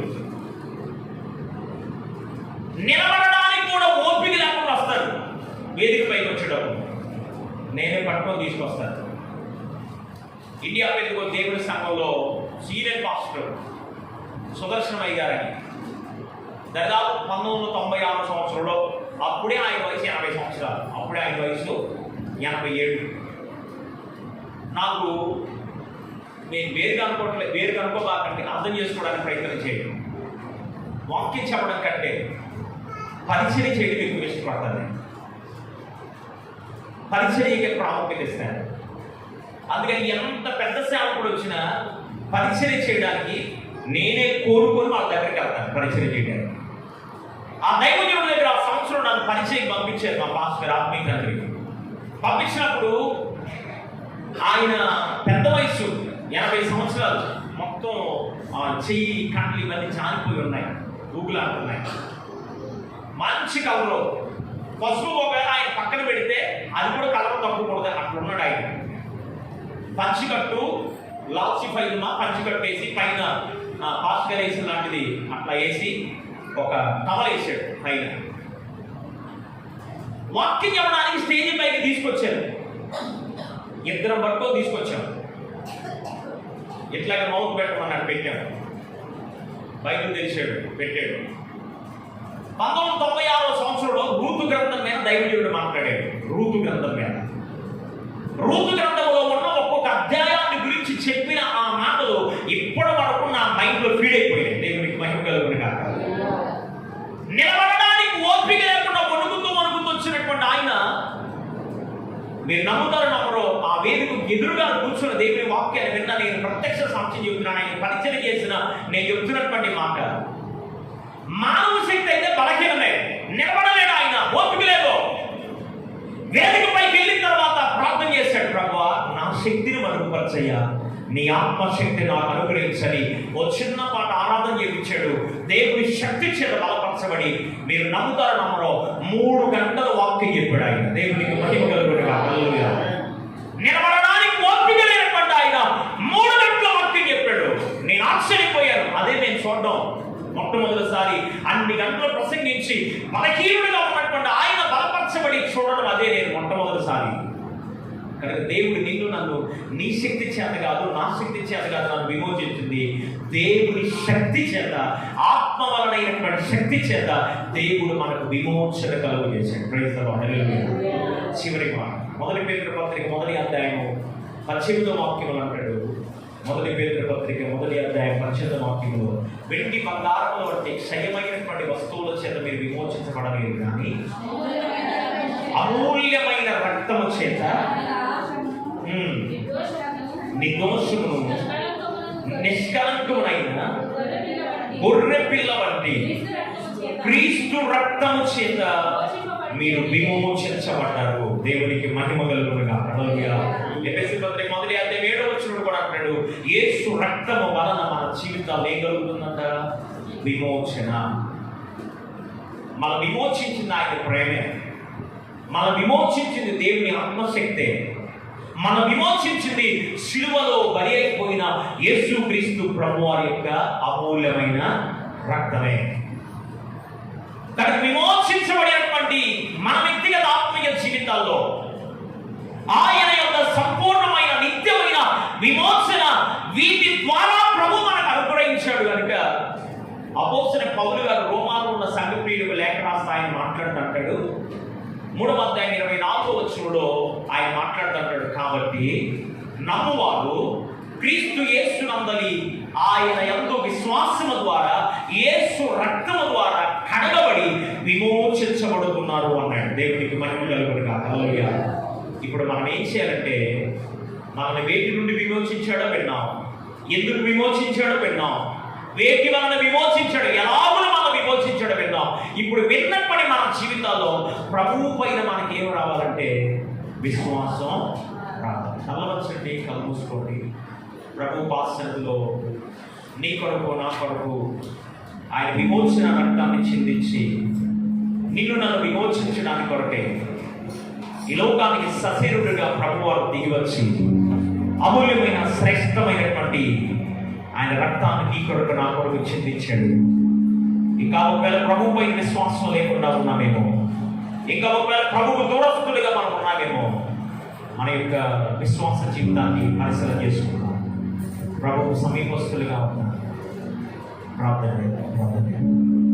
నిలబడడానికి కూడా ఓపిక లేకుండా వస్తారు. వేదిక పైకి వచ్చేటప్పుడు నేనే పట్టుకొని తీసుకొస్తాను. ఇండియా పెద్దగో దేవుడి సంఘంలో సీనియర్ పాస్టర్ సుదర్శనమయ్య గారని దాదాపు 1996 సంవత్సరంలో, అప్పుడే ఆయన వయసు 80 సంవత్సరాలు, అప్పుడే ఆయన వయసు 87. నాకు నేను వేరు కనుక్కోబాకంటే అర్థం చేసుకోవడానికి ప్రయత్నం చేయడం, వాక్యం చెప్పడం కంటే పరిచర్య చేయడం ఎక్కువ ఇష్టపడతాను. నేను పరిచర్యకి ప్రాముఖ్యత ఇస్తాను. అందుకని ఎంత పెద్ద సేవకుడు వచ్చినా పరిచర్య చేయడానికి నేనే కోరుకొని వాళ్ళ దగ్గరికి వెళ్తాను పరిచర్య చేయడానికి. ఆ దైవజనుడి దగ్గర ఆ సంవత్సరం నన్ను పరిచయం పంపించారు మా పాస్టర్ ఆత్మీయ తండ్రికి. పంపించినప్పుడు ఆయన పెద్ద వయసు 80 సంవత్సరాలు, మొత్తం చెయ్యి కండ్లు ఇవన్నీ చాలిపోయి ఉన్నాయి, ఊగులాడుతున్నాయి. మంచి కలరు పసుపు ఒకవేళ ఆయన పక్కన పెడితే అది కూడా కలర్ తప్పకూడదు, అట్లున్నాడు ఆయన. పంచికట్టు లాల్చి పైన పంచికట్టు వేసి పైన పాస్కర్ వేసి లాంటిది అట్లా వేసి ఒక టవల్ వేసాడు పైన. వాక్యం చెప్పడానికి స్టేజ్ పైకి తీసుకొచ్చారు. ఇద్దరం వరకు తీసుకొచ్చాం. ఇట్లాగే మౌత్ పెట్టమన్నాడు, పెట్టాడు. బైబిల్ తెరిచాడు, పెట్టాడు. 1996 సంవత్సరంలో రూతు గ్రంథం మీద దైవజనుడు మాట్లాడాడు. రూతు గ్రంథం మీద, రూతు గ్రంథంలో ఉన్న ఒక్కొక్క అధ్యాయాన్ని గురించి చెప్పిన ఆ మాటలు ఇప్పటి వరకు నా మైండ్ లో ఫీడ్ అయిపోయాయి. దేవునికి మహిమ కలుగును గాక. నిలబడడానికి ఓపిక లేకుండా వణుకుతూ వచ్చినటువంటి ఆయన, మీరు నమ్ముతారు నమ్మరో, ఆ వేదికకు ఎదురుగా కూర్చున్న దేవుని వాక్యాన్ని విన్నా నేను ప్రత్యక్ష సాక్ష్యం చెబుతున్నాను. ఆయన పరిచయం చేసిన నేను చెబుతున్నటువంటి మాట, మానవ శక్తి అయితే బలహీనమే, నిలబడలేడు ఆయన, ఓపిక లేదు. వేదిక పైకి వెళ్ళిన తర్వాత ప్రార్థన చేశాడు, ప్రభువా నా శక్తిని మరుగుపరచయ్యా, నీ ఆత్మశక్తి నాకు అనుగ్రహించని ఓ చిన్న పాట ఆరాధన చేయించాడు. దేవుని శక్తి చేత బలపరచబడి, మీరు నమ్ముతారో నమ్మరో 3 గంటల వాక్యం చెప్పాడు ఆయన. దేవునికి మహిమ కలుగును గాక. హల్లెలూయా. నిలబడడానికి ఓపిక లేనటువంటి ఆయన 3 గంటల వాక్యం చెప్పాడు. నేను ఆశ్చర్యపోయాను. అదే నేను చూడడం మొట్టమొదటిసారి. అన్ని గంటలు ప్రసంగించి బలహీనుడిగా ఉన్నటువంటి ఆయన బలపరచబడి చూడడం అదే నేను మొట్టమొదటిసారి. కనుక దేవుడు నిన్ను నన్ను నీ శక్తి చేత కాదు, నా శక్తి చేత కాదు నన్ను విమోచించింది. దేవుని శక్తి చేత, ఆత్మ వలనైనటువంటి శక్తి చేత దేవుడు మనకు విమోచన కలుగు చేశాడు. Praise the Lord. హల్లెలూయా. చివరి మాట, 1 పేతురు పత్రిక 1వ అధ్యాయము 18వ వాక్యంలో అంటాడు. 1 పేతురు పత్రిక 1వ అధ్యాయం 18వ వాక్యంలో, వెండి బంగారముల వంటి క్షయమైనటువంటి వస్తువుల చేత మీరు విమోచించబడలేదు కానీ అమూల్యమైన రక్తము చేత నిర్దోషమును నిష్కలంకమునైన గొర్రె పిల్ల వంటి క్రీస్తు రక్తము చేత మీరు విమోచించబడ్డారు. దేవునికి మహిమ కలుగును గాక. హల్లెలూయా. ఎఫెసీ పత్రిక 1వ అధ్యాయం 7వ వచనంలో కూడా అంటాడు, యేసు రక్తము వలన మన జీవితాలు ఏం కలుగుతుందంట? విమోచన. మన విమోచించింది ఆయన ప్రేమే, మన విమోచించింది దేవుని ఆత్మశక్తే, మన విమోచించింది శిలువలో బలి అయిపోయిన యేసుక్రీస్తు ప్రభువారి యొక్క అమూల్యమైన రక్తమే. కానీ విమోచించబడినటువంటి మన వ్యక్తిగత ఆత్మీయ జీవితాల్లో ఆయన యొక్క సంపూర్ణమైన నిత్యమైన విమోచన వీటి ద్వారా ప్రభు మనకు అనుగ్రహించాడు. కనుక అపోస్తలుడైన పౌలు గారు రోమాలో ఉన్న సంఘ ప్రియులకు లేఖ రాస్తా ఆయన మాట్లాడుతుంటాడు. 3వ అధ్యాయం 24వ వచనంలో ఆయన మాట్లాడుతుంటాడు, కాబట్టి నమ్మువారు క్రీస్తు యేసునందలి ఆయన యందు విశ్వాసము ద్వారా యేసు రక్తము ద్వారా కడగబడి విమోచించబడుతున్నారు అన్నాడు. దేవునికి మహిమ కలుగును గాక. హల్లెలూయా. ఇప్పుడు మనం ఏం చేయాలంటే, మనల్ని వేటి నుండి విమోచించాడో విన్నాం, ఎందుకు విమోచించాడో విన్నాం, వేటి వలన విమోచించాడు, ఎలాగో మనం విమోచించాడో విన్నాం. ఇప్పుడు విన్నప్పటి మన జీవితాల్లో ప్రభువు పైన మనకి ఏం రావాలంటే విశ్వాసం రావాలి. చల్లవచ్చండి, కళ్ళు మూసుకోండి. ప్రభు పాసనలో నీ కొరకు నా కొరకు ఆయన విమోచన రక్తాన్ని చిందించి నిన్ను నన్ను విమోచించడానికి కొరకే ఈ లోకానికి సశరీరుడిగా ప్రభువారు దిగివచ్చి అమూల్యమైన శ్రేష్టమైనటువంటి ఆయన రక్తాన్ని నీ కొరకు నా కొరకు చిందించాడు. ఇంకా ఒకవేళ ప్రభు పైన విశ్వాసం లేకుండా ఉన్నామేమో, ఇంకా ఒకవేళ ప్రభువు దూరస్తులుగా మనం ఉన్నామేమో, మన యొక్క విశ్వాస జీవితాన్ని పరిశీలన చేసుకుందాం. ప్రభువు సమీపస్తులుగా ఉన్నాం. ప్రార్థన.